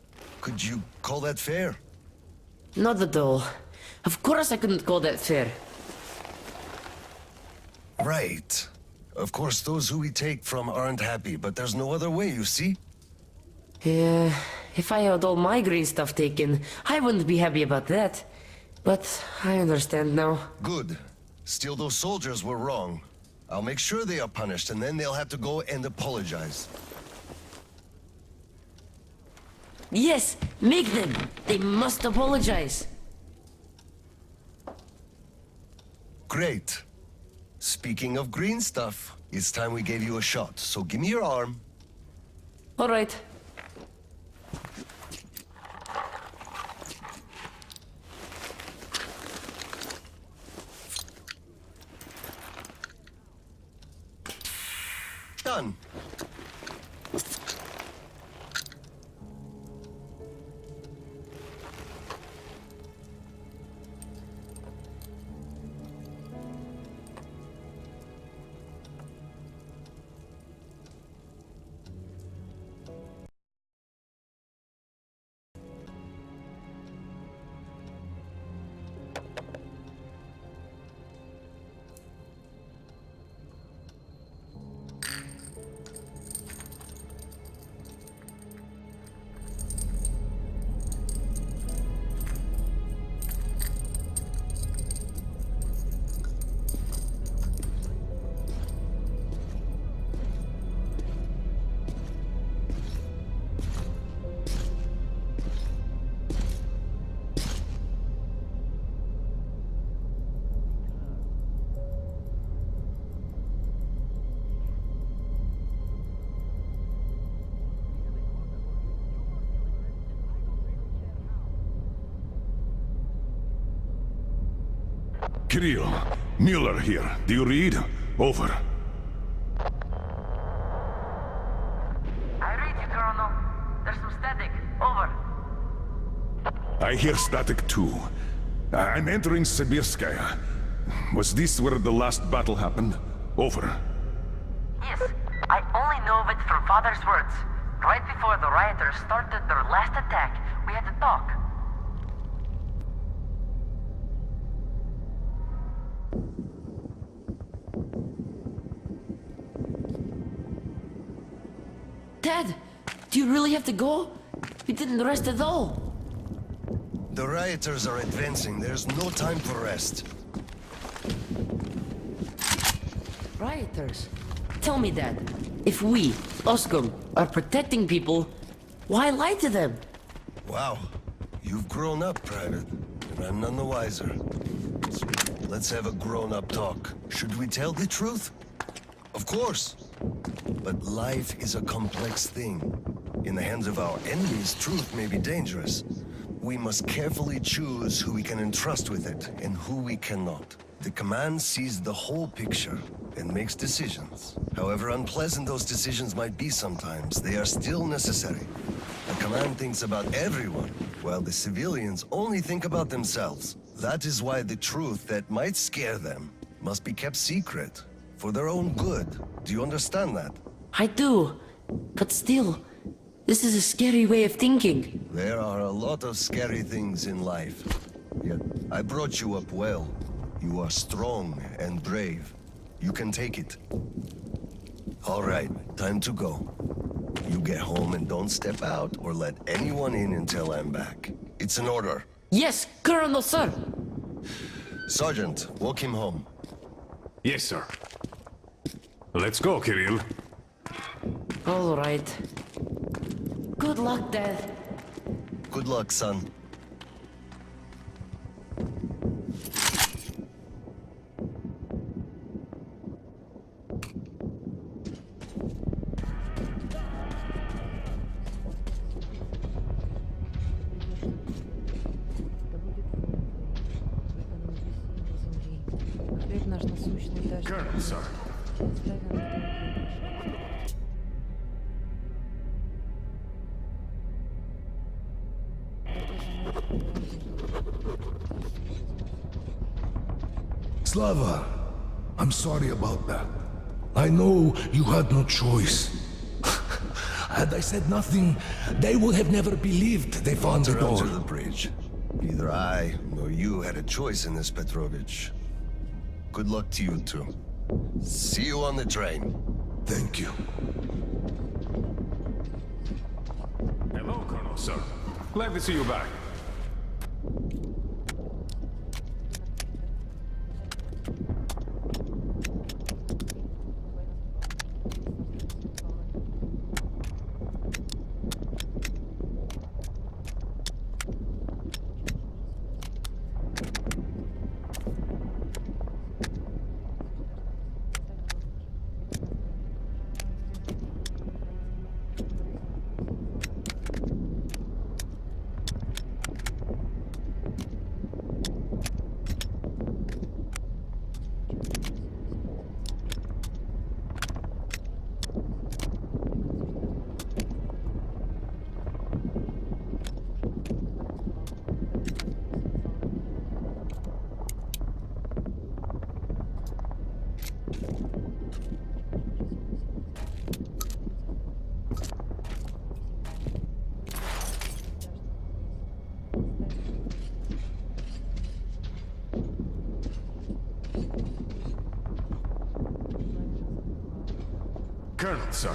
Could you call that fair? Not at all. Of course I couldn't call that fair. Right. Of course, those who we take from aren't happy, but there's no other way, you see? Yeah, if I had all my green stuff taken, I wouldn't be happy about that. But I understand now. Good. Still, those soldiers were wrong. I'll make sure they are punished, and then they'll have to go and apologize. Yes, make them. They must apologize. Great. Speaking of green stuff, it's time we gave you a shot, so give me your arm. All right. Done. Kirill, Mueller here. Do you read? Over. I read you, Colonel. There's some static. Over. I hear static too. I'm entering Sibirskaya. Was this where the last battle happened? Over. Yes, I only know of it from Father's words. Right before the rioters started their last attack, we had to talk. Dad, do you really have to go? We didn't rest at all. The rioters are advancing. There's no time for rest. Rioters? Tell me, Dad. If we, Oskum, are protecting people, why lie to them? Wow. You've grown up, Private. And I'm none the wiser. So let's have a grown-up talk. Should we tell the truth? Of course. But life is a complex thing. In the hands of our enemies, truth may be dangerous. We must carefully choose who we can entrust with it and who we cannot. The command sees the whole picture and makes decisions. However unpleasant those decisions might be sometimes, they are still necessary. The command thinks about everyone, while the civilians only think about themselves. That is why the truth that might scare them must be kept secret, for their own good. Do you understand that? I do, but still, this is a scary way of thinking. There are a lot of scary things in life. Yet, I brought you up well. You are strong and brave. You can take it. All right, time to go. You get home and don't step out or let anyone in until I'm back. It's an order. Yes, Colonel, sir. Sergeant, walk him home. Yes, sir. Let's go, Kirill. All right. Good luck, Dad. Good luck, son. Colonel, sir. Slava, I'm sorry about that. I know you had no choice. Had I said nothing, they would have never believed they found the door. To the bridge. Neither I nor you had a choice in this, Petrovich. Good luck to you two. See you on the train. Thank you. Hello, Colonel, sir. Glad to see you back. Colonel, sir.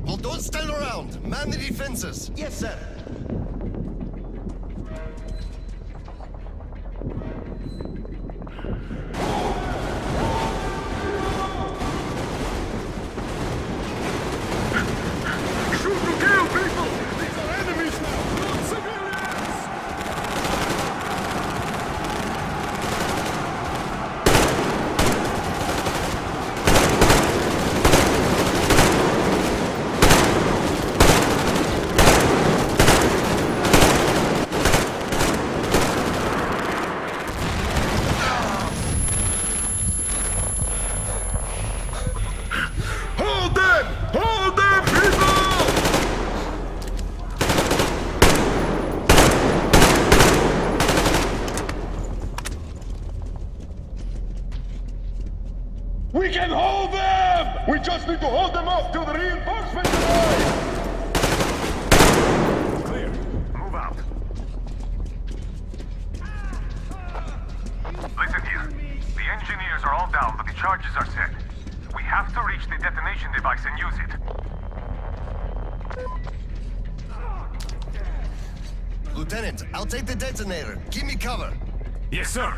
Well, don't stand around. Man the defenses. Yes, sir. Shoot to kill, people! These are enemies now, not civilians! need to hold them off till the reinforcements arrive! Clear. Move out. Listen here. The engineers are all down, but the charges are set. We have to reach the detonation device and use it. Lieutenant, I'll take the detonator. Give me cover. Yes, sir.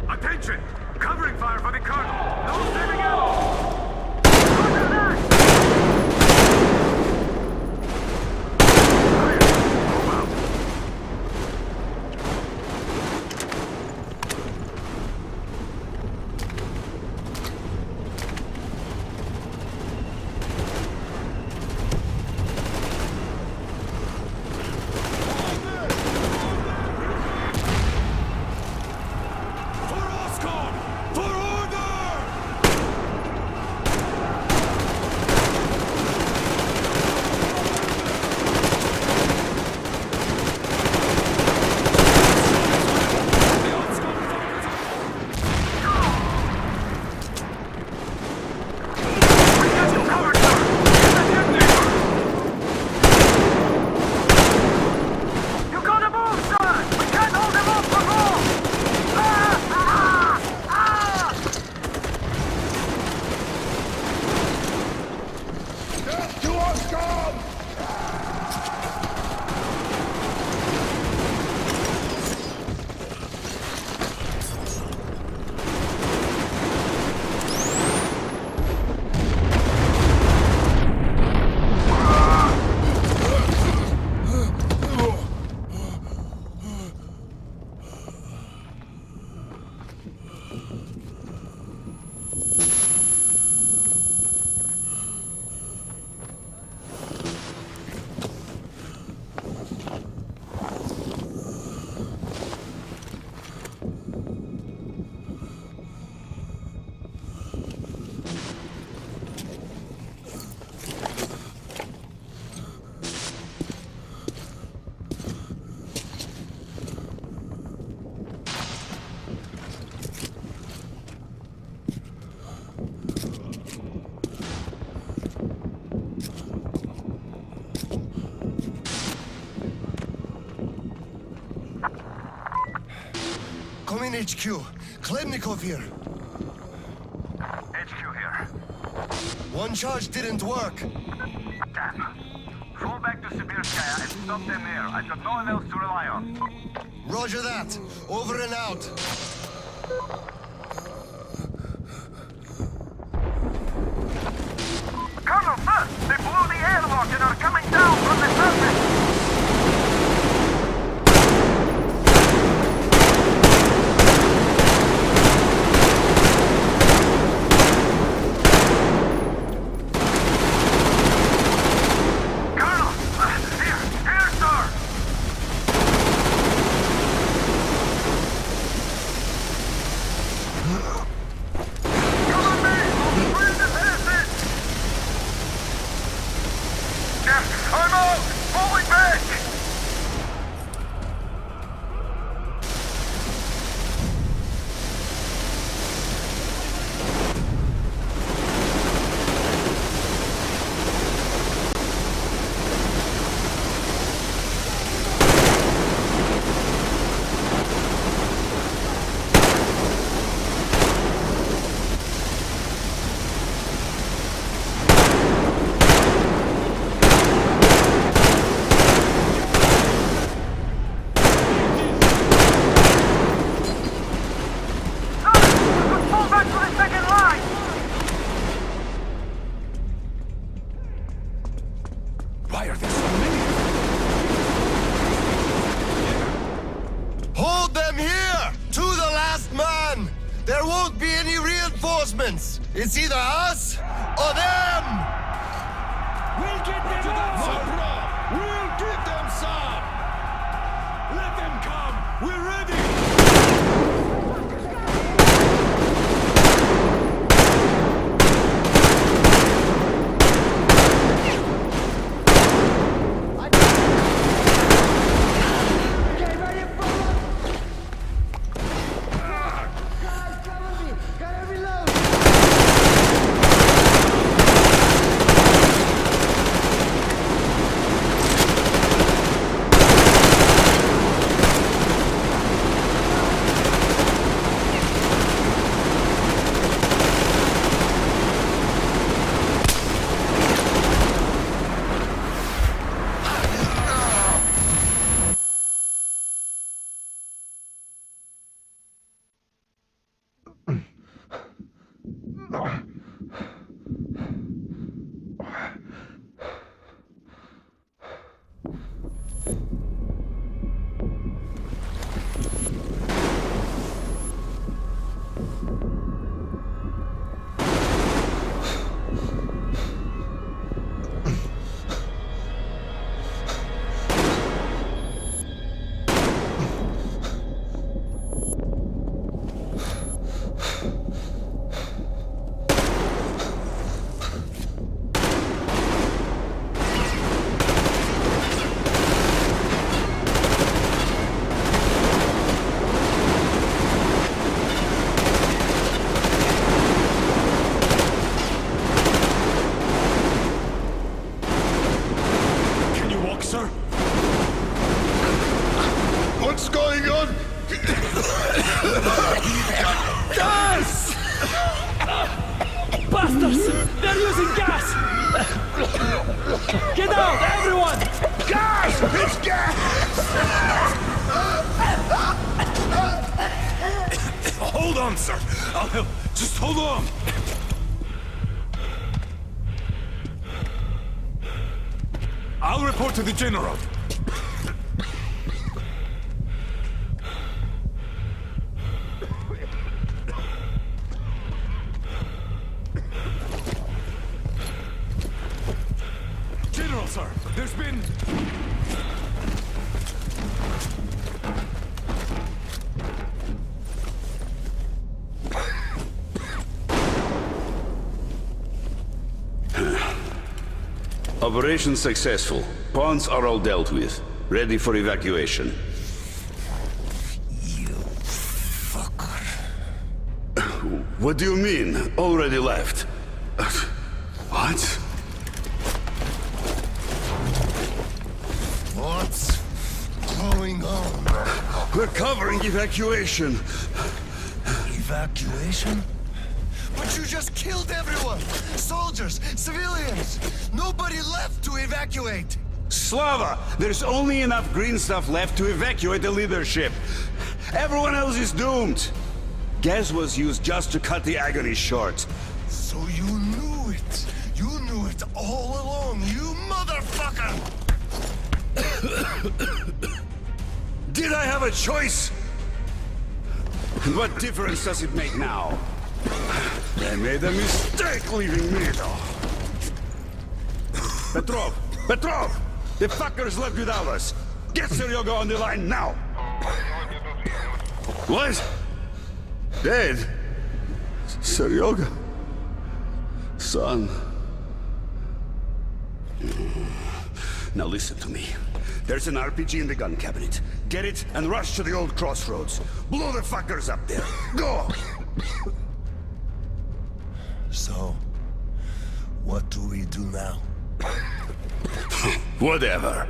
Attention! Covering fire for the Colonel! No saving ammo! Roger that! Move out. Come in, HQ. Khlebnikov here. HQ here. One charge didn't work. Damn. Fall back to Sibirskaya and stop them there. I've got no one else to rely on. Roger that. Over and out. Colonel, sir! They blew the airlock and are coming down from the surface! It's either us or them! We'll get them some! We'll get them some! Let them come! We're ready! What's going on? Gas! Bastards! They're using gas! Get out, everyone! Gas! It's gas! Hold on, sir. I'll help. Just hold on. I'll report to the general. General, sir, there's been... Operation successful. Pawns are all dealt with. Ready for evacuation. You fucker. What do you mean? Already left? What? What's going on? We're covering evacuation. Evacuation? But you just killed everyone! Soldiers, civilians! Nobody left to evacuate! Slava! There's only enough green stuff left to evacuate the leadership. Everyone else is doomed. Gas was used just to cut the agony short. So you knew it! You knew it all along, you motherfucker! Did I have a choice? And what difference does it make now? They made a mistake leaving me, though. Petrov! Petrov! The fuckers left without us! Get Seryoga on the line now! What? Dead? Seryoga? Son? Now listen to me. There's an RPG in the gun cabinet. Get it and rush to the old crossroads. Blow the fuckers up there. Go! So, what do we do now? Whatever.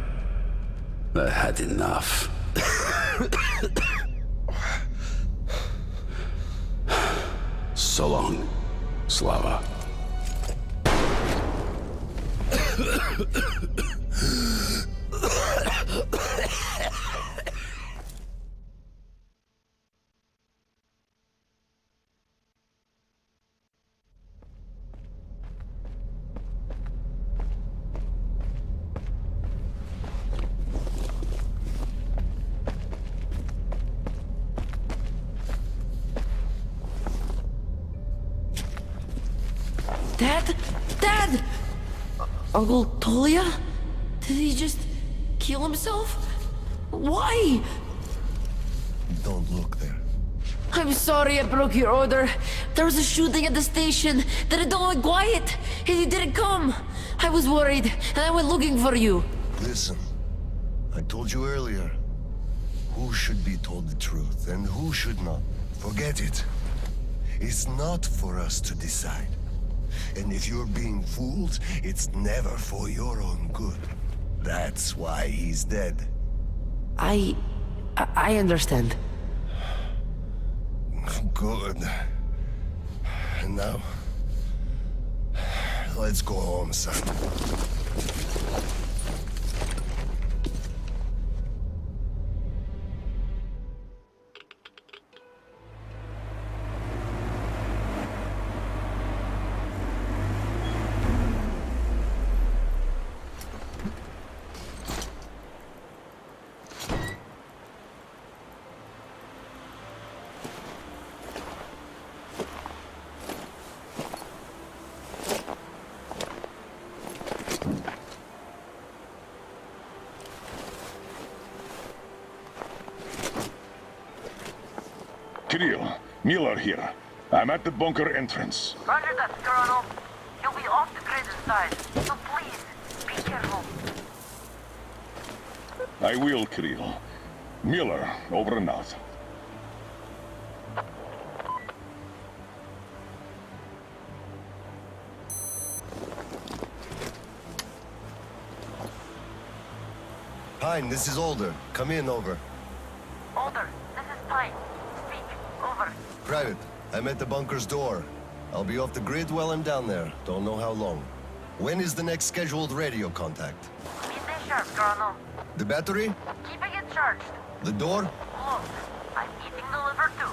I had enough. So long, Slava. Dad? Dad! Uncle Tolia? Did he just kill himself? Why? Don't look there. I'm sorry I broke your order. There was a shooting at the station. Then it all went quiet, and you didn't come. I was worried, and I went looking for you. Listen, I told you earlier, who should be told the truth and who should not. Forget it. It's not for us to decide. And if you're being fooled, it's never for your own good. That's why he's dead. I understand. Good. And now, let's go home, son. Kirill, Miller here. I'm at the bunker entrance. Roger that, Colonel. You'll be off the grid inside, so please, be careful. I will, Kirill. Miller, over and out. Pine, this is Older. Come in, over. Older, this is Pine. Speak, over. Private, I'm at the bunker's door. I'll be off the grid while I'm down there. Don't know how long. When is the next scheduled radio contact? Midday sharp, Colonel. The battery? Keeping it charged. The door? Look, I'm eating the liver too.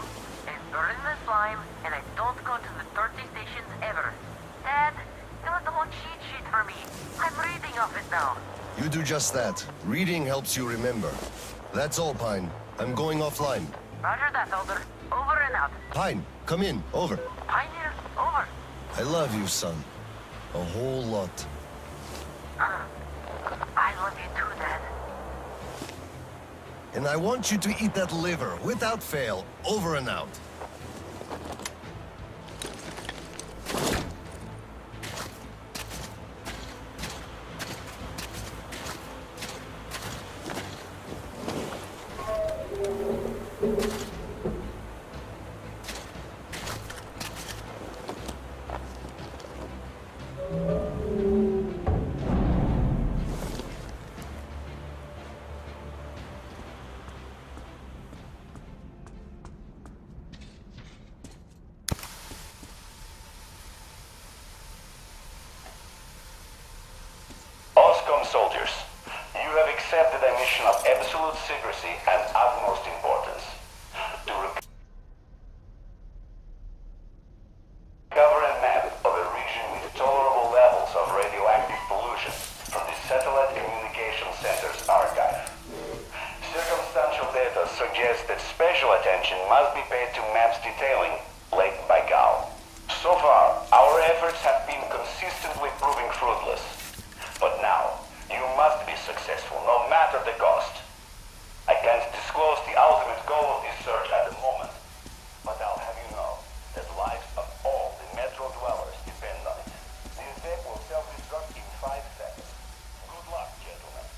And burning the slime, and I don't go to the 30 stations ever. Dad, fill out the whole cheat sheet for me. I'm reading off it now. You do just that. Reading helps you remember. That's all, Pine. I'm going offline. Roger that, Older. Over and out. Pine, come in. Over. Pine here. Over. I love you, son. A whole lot. I love you too, Dad. And I want you to eat that liver, without fail. Over and out. Soldiers, you have accepted a mission of absolute secrecy and utmost importance. To recover a map of a region with tolerable levels of radioactive pollution from the Satellite Communication Center's archive. Circumstantial data suggests that special attention must be paid to maps detailing Lake Baikal. So far, our efforts have been consistently proving fruitless. But now, you must be successful, no matter the cost. I can't disclose the ultimate goal of this search at the moment, but I'll have you know that the lives of all the Metro dwellers depend on it. The attack will self-destruct in 5 seconds. Good luck, gentlemen.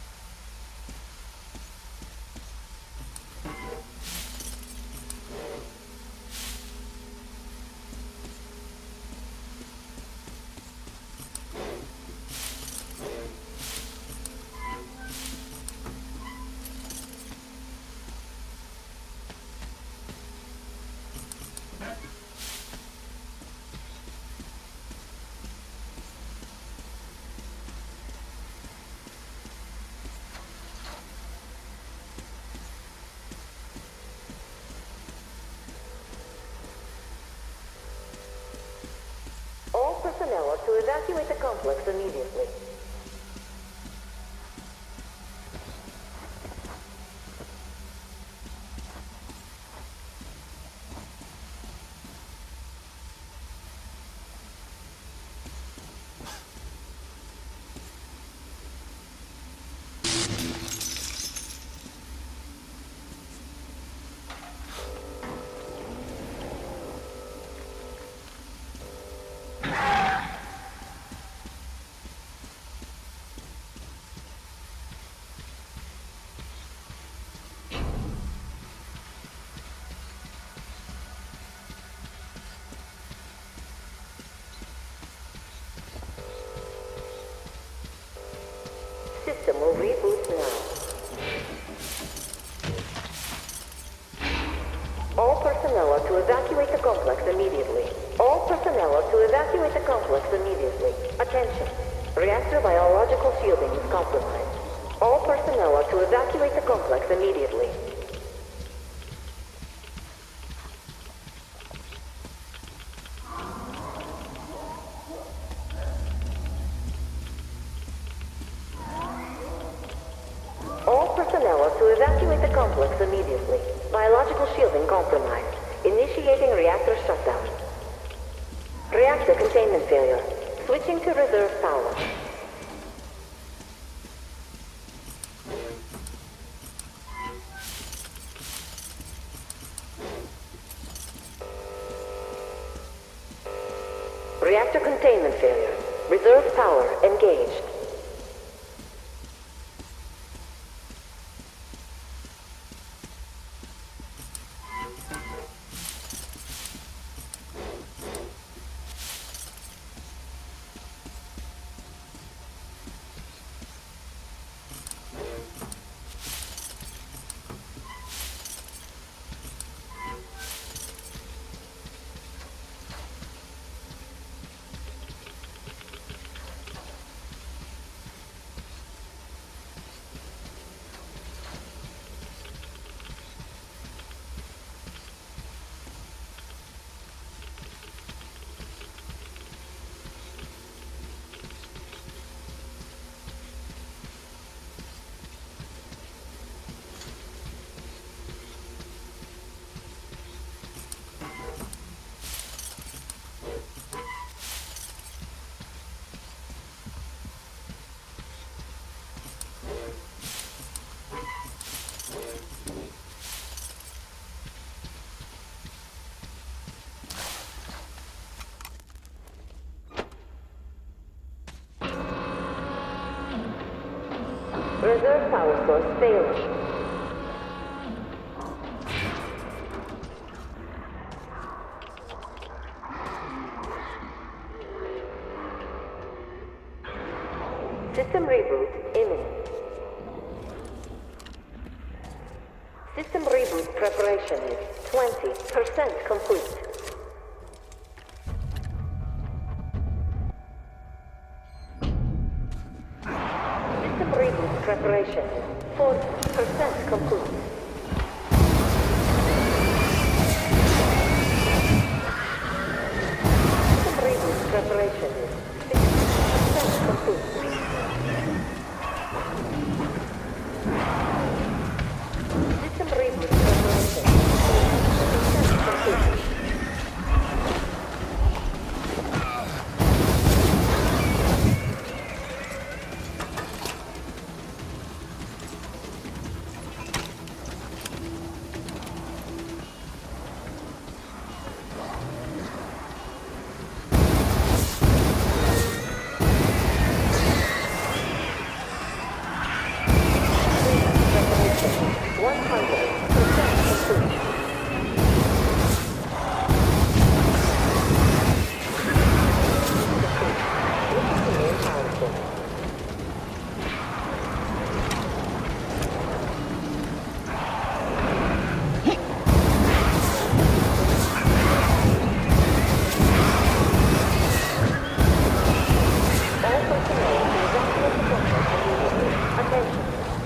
All personnel are to evacuate the complex immediately. System will reboot now. All personnel are to evacuate the complex immediately. All personnel are to evacuate the complex immediately. Attention. Reactor biological shielding is compromised. All personnel are to evacuate the complex immediately. All personnel are to evacuate the complex immediately. Biological shielding compromised. Initiating reactor shutdown. Reactor containment failure. Switching to reserve power. Reactor containment failure. Reserve power engaged. Reserve power source failing. System reboot imminent. System reboot preparation is 20% complete. System reboot preparation is 40% complete. System reboot preparation is 60% complete. System reboot preparation is 60% complete.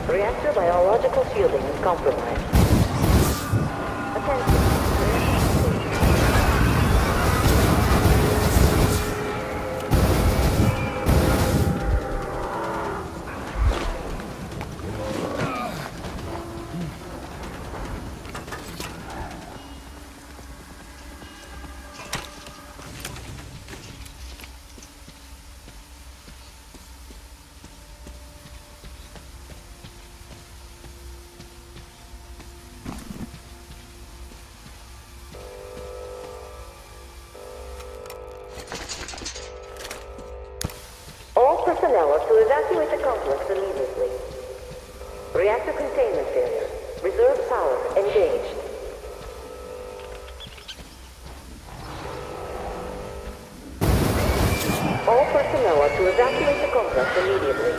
Reactor biological shielding is compromised. Attention. All personnel are to evacuate the complex immediately. Reactor containment failure. Reserve power engaged. All personnel are to evacuate the complex immediately.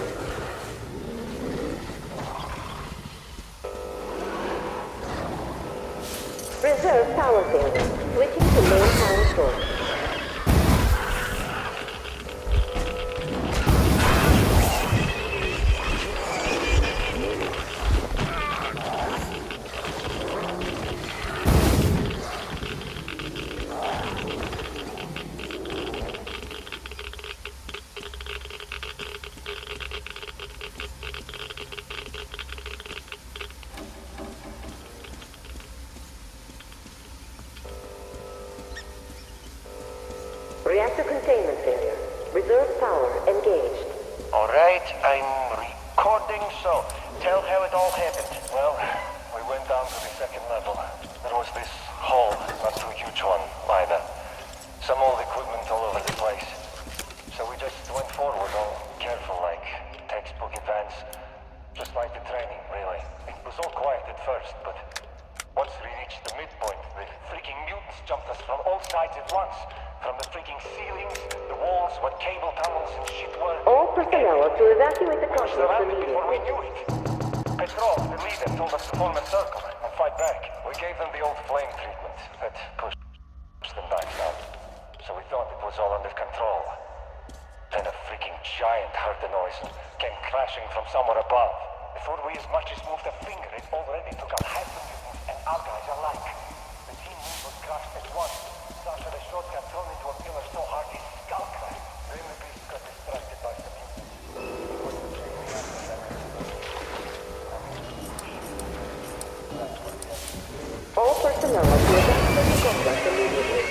Reserve power failure. Switching to main power source. Reactor containment failure. Reserve power engaged. All right, I'm recording, so tell how it all happened. Well, we went down to the second level. There was this hole, not too huge one, either. Some old equipment all over the place. jumped us from all sides at once. From the freaking ceilings, the walls, what cable tunnels and shit were. All personnel are to evacuate the Pushed complex around it before we immediately. knew it. Petrov, the leader, told us to form a circle and fight back. We gave them the old flame treatment that pushed them back down. So we thought it was all under control. Then a freaking giant heard the noise and came crashing from somewhere above. Before we as much as moved a finger, it already took out half the mutants and our guys alike. The team move was crushed at once. Sasha the shotgun thrown into a pillar so hard his skull cracked. Then the beast got distracted by some mutants. All personnel are to evacuate the complex immediately.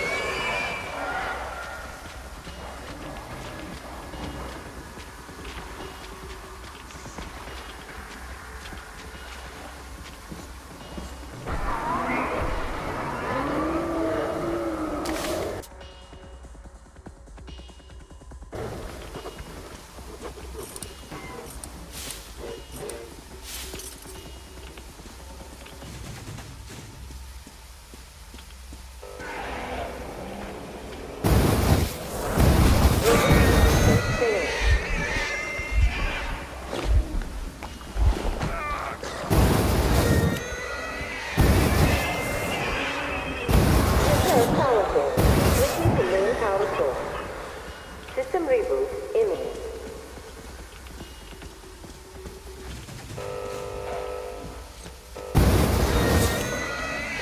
System reboot imminent.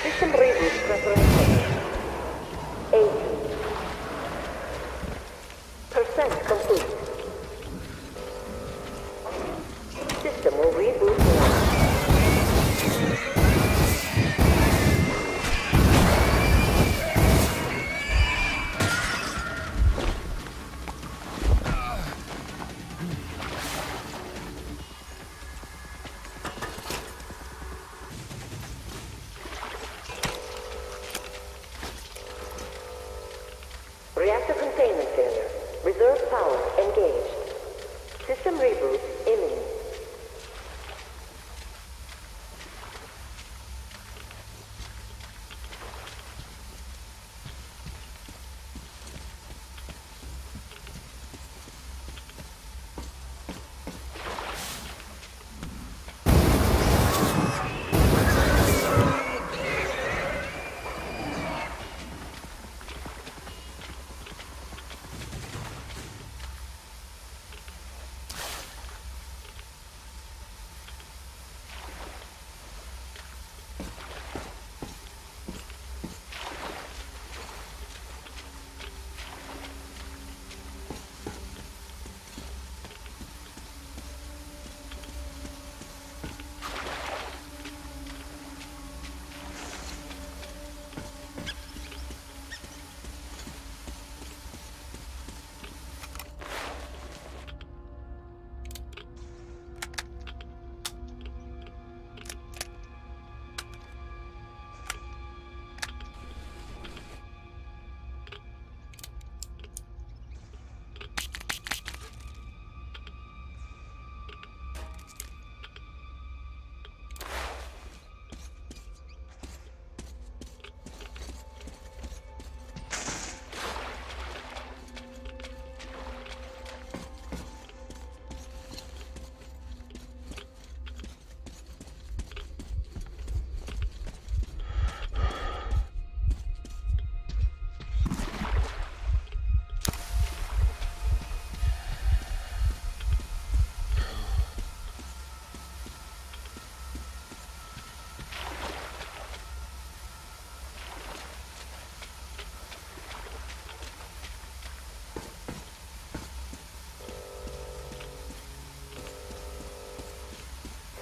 System reboot preparation. 80% complete. System will reboot now. Reactor containment failure. Reserve power engaged. System reboot imminent.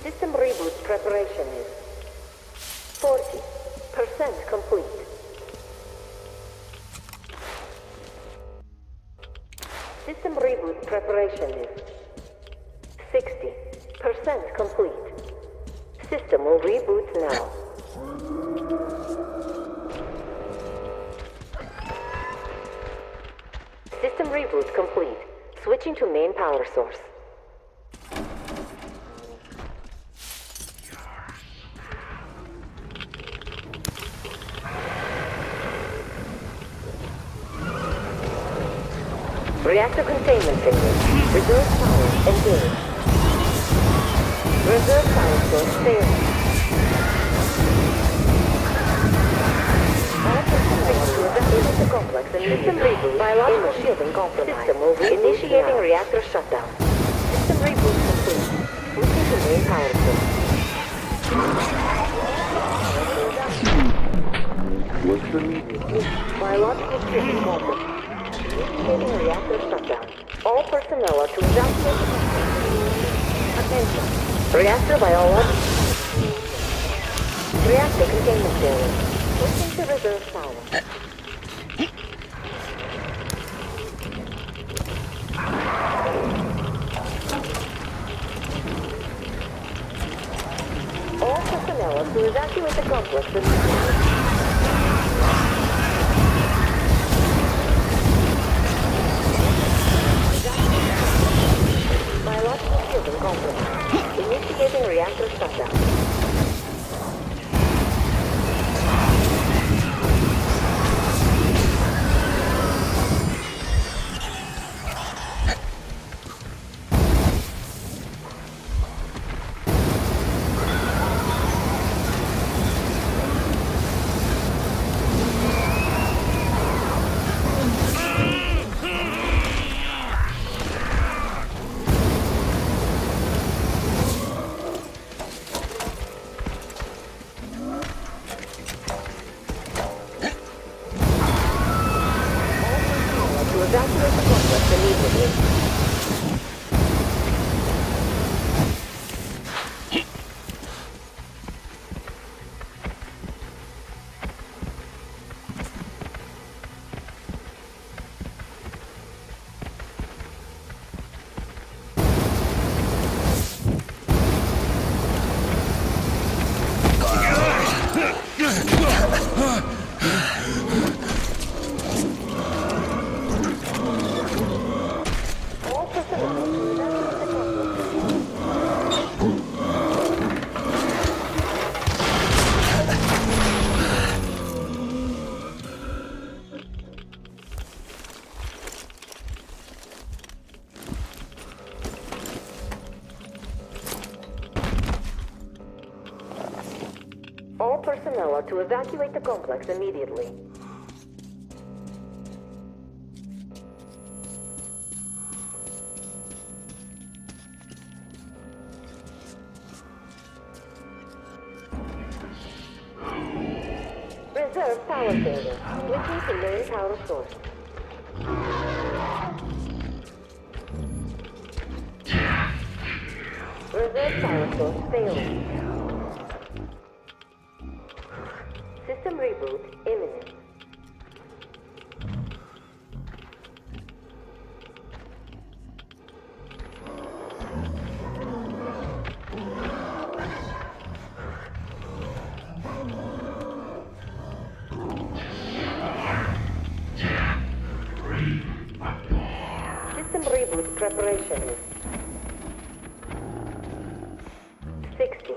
System reboot preparation is 40% complete. System reboot preparation is 60% complete. System will reboot now. System reboot complete. Switching to main power source. Reactor containment failure. Reserve power engaged. Reserve power source failing. All personnel to evacuate the complex and system reboot. Biological shielding compromised. System will initiating reactor shutdown. System reboot complete. Switching to main power source. Biological shielding compromised. Initiating reactor shutdown. All personnel are to evacuate the complex. Attention. Reactor biological. Reactor containment failure. Switching to reserve power. All personnel are to evacuate the complex immediately. Biological shielding compromised. Initiating reactor shutdown. Evacuate the complex immediately. All personnel are to evacuate the complex immediately. Reserve power failure. Switching to main power source. Reserve power source failing. System reboot imminent. System reboot preparation list. 60.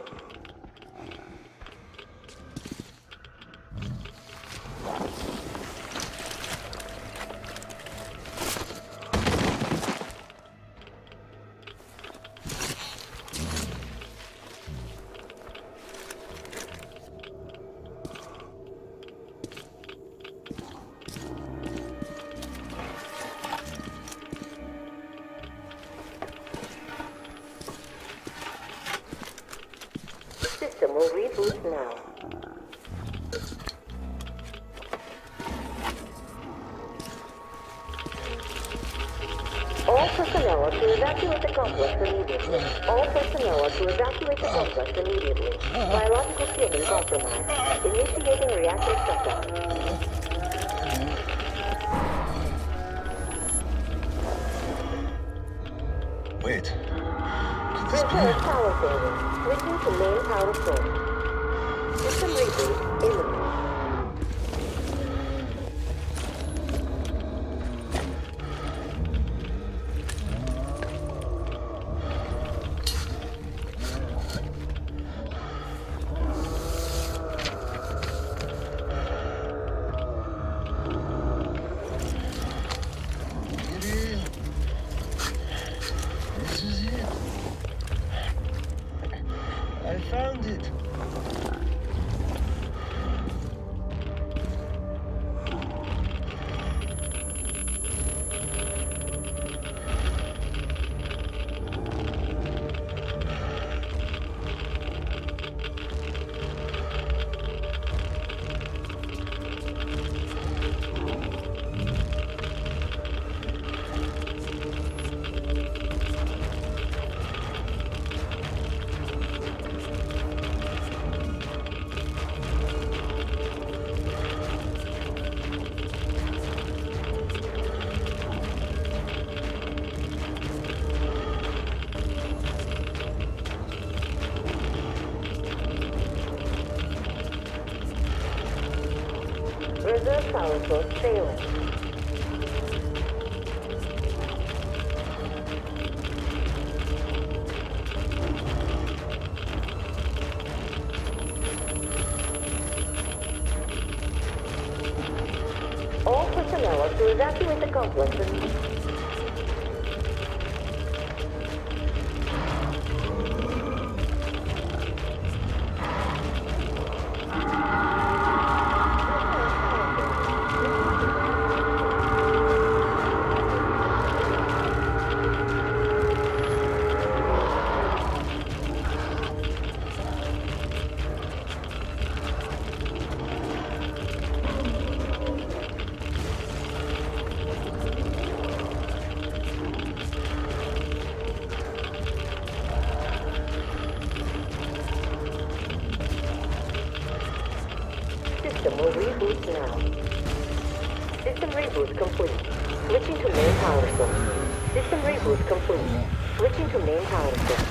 System will reboot now. All personnel are to evacuate the complex immediately. All personnel are to evacuate the complex immediately. Biological shielding compromised. Initiating reactor shutdown. Wait. Reserve power failure. Switching to main power source. System reboot imminent. Get in. nuclear power source failing. All personnel are to evacuate the complex. System will reboot now. System reboot complete. Switching to main power source. System reboot complete. Switching to main power source.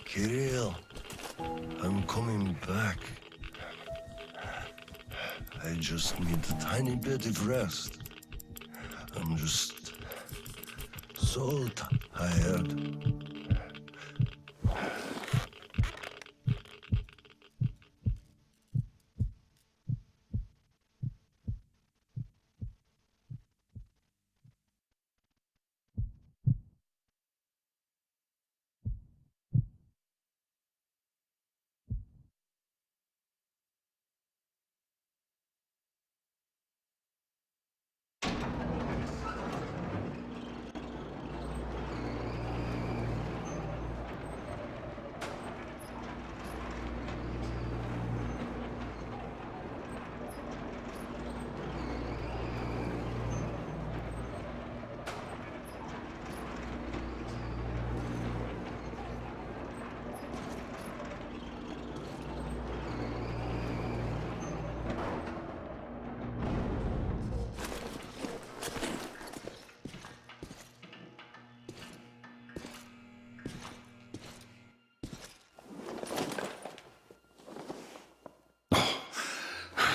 Kirill, I'm coming back. I just need a tiny bit of rest. I'm just so tired.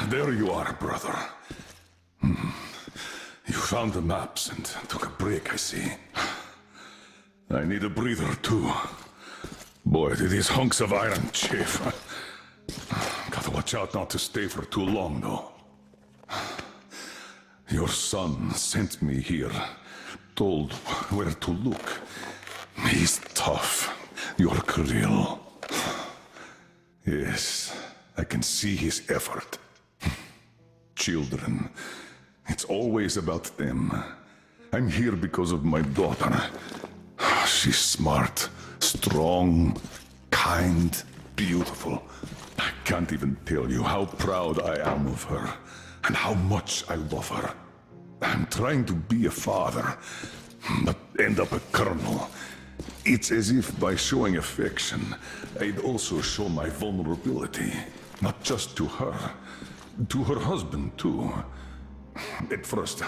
There you are, brother. You found the maps and took a break, I see. I need a breather, too. Boy, do these hunks of iron chafe. Gotta watch out not to stay for too long, though. Your son sent me here, told where to look. He's tough, your Kirill. Yes, I can see his effort. Children, it's always about them. I'm here because of my daughter. She's smart, strong, kind, beautiful. I can't even tell you how proud I am of her, and how much I love her. I'm trying to be a father, but end up a colonel. It's as if by showing affection, I'd also show my vulnerability. Not just to her husband too. At first,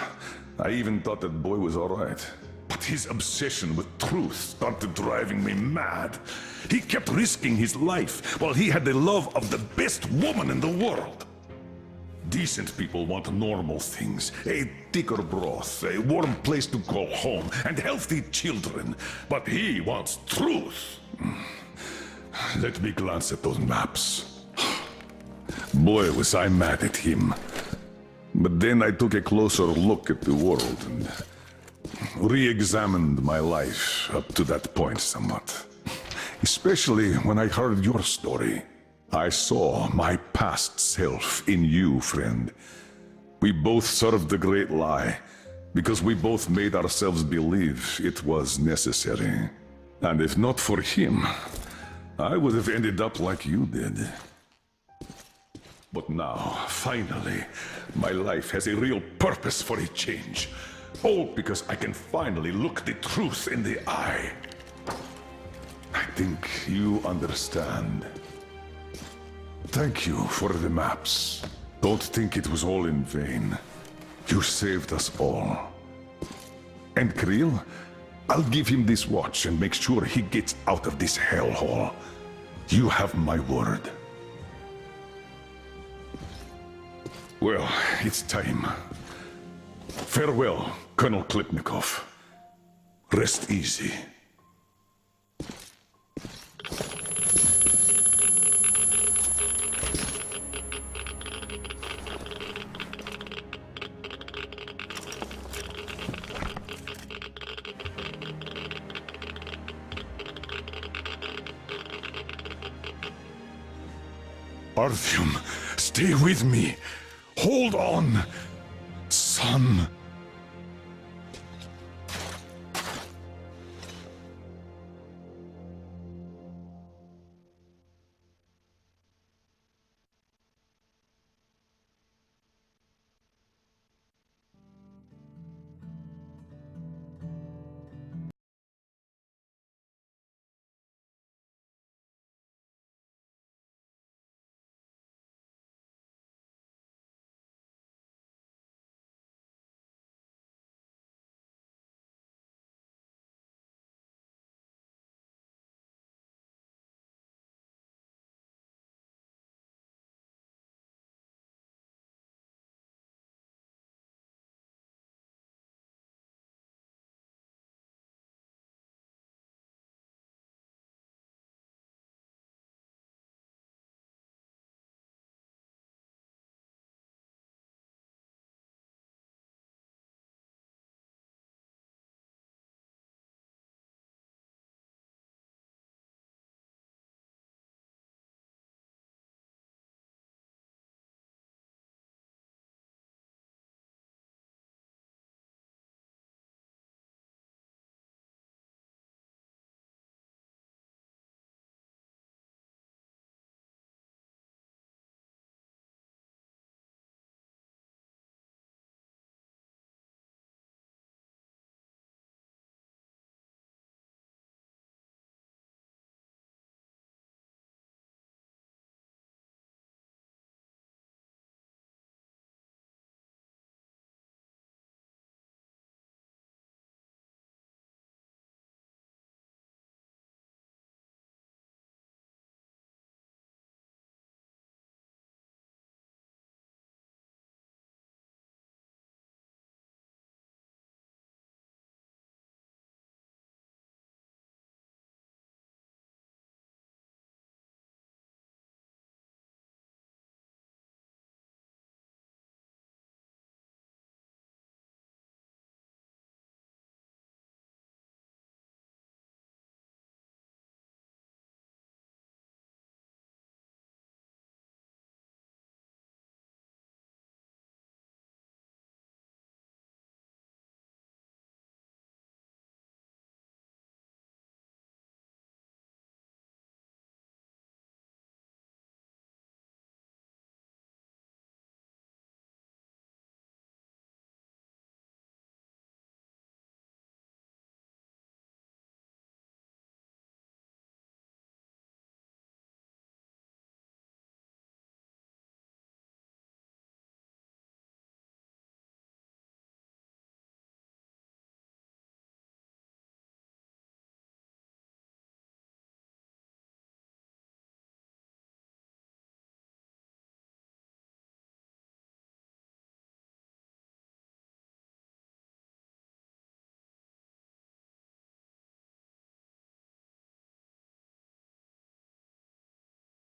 I even thought that boy was all right. But But his obsession with truth started driving me mad. He kept risking his life while he had the love of the best woman in the world. Decent people want normal things. A thicker broth, a warm place to call home, and healthy children. But he wants truth. Let me glance at those maps. Boy, was I mad at him. But then I took a closer look at the world and re-examined my life up to that point somewhat. Especially when I heard your story. I saw my past self in you, friend. We both served the great lie, because we both made ourselves believe it was necessary. And if not for him, I would have ended up like you did. But now, finally, my life has a real purpose for a change. All because I can finally look the truth in the eye. I think you understand. Thank you for the maps. Don't think it was all in vain. You saved us all. And Krill, I'll give him this watch and make sure he gets out of this hellhole. You have my word. Well, it's time. Farewell, Colonel Klipnikov. Rest easy. Artyom, stay with me. Hold on, son.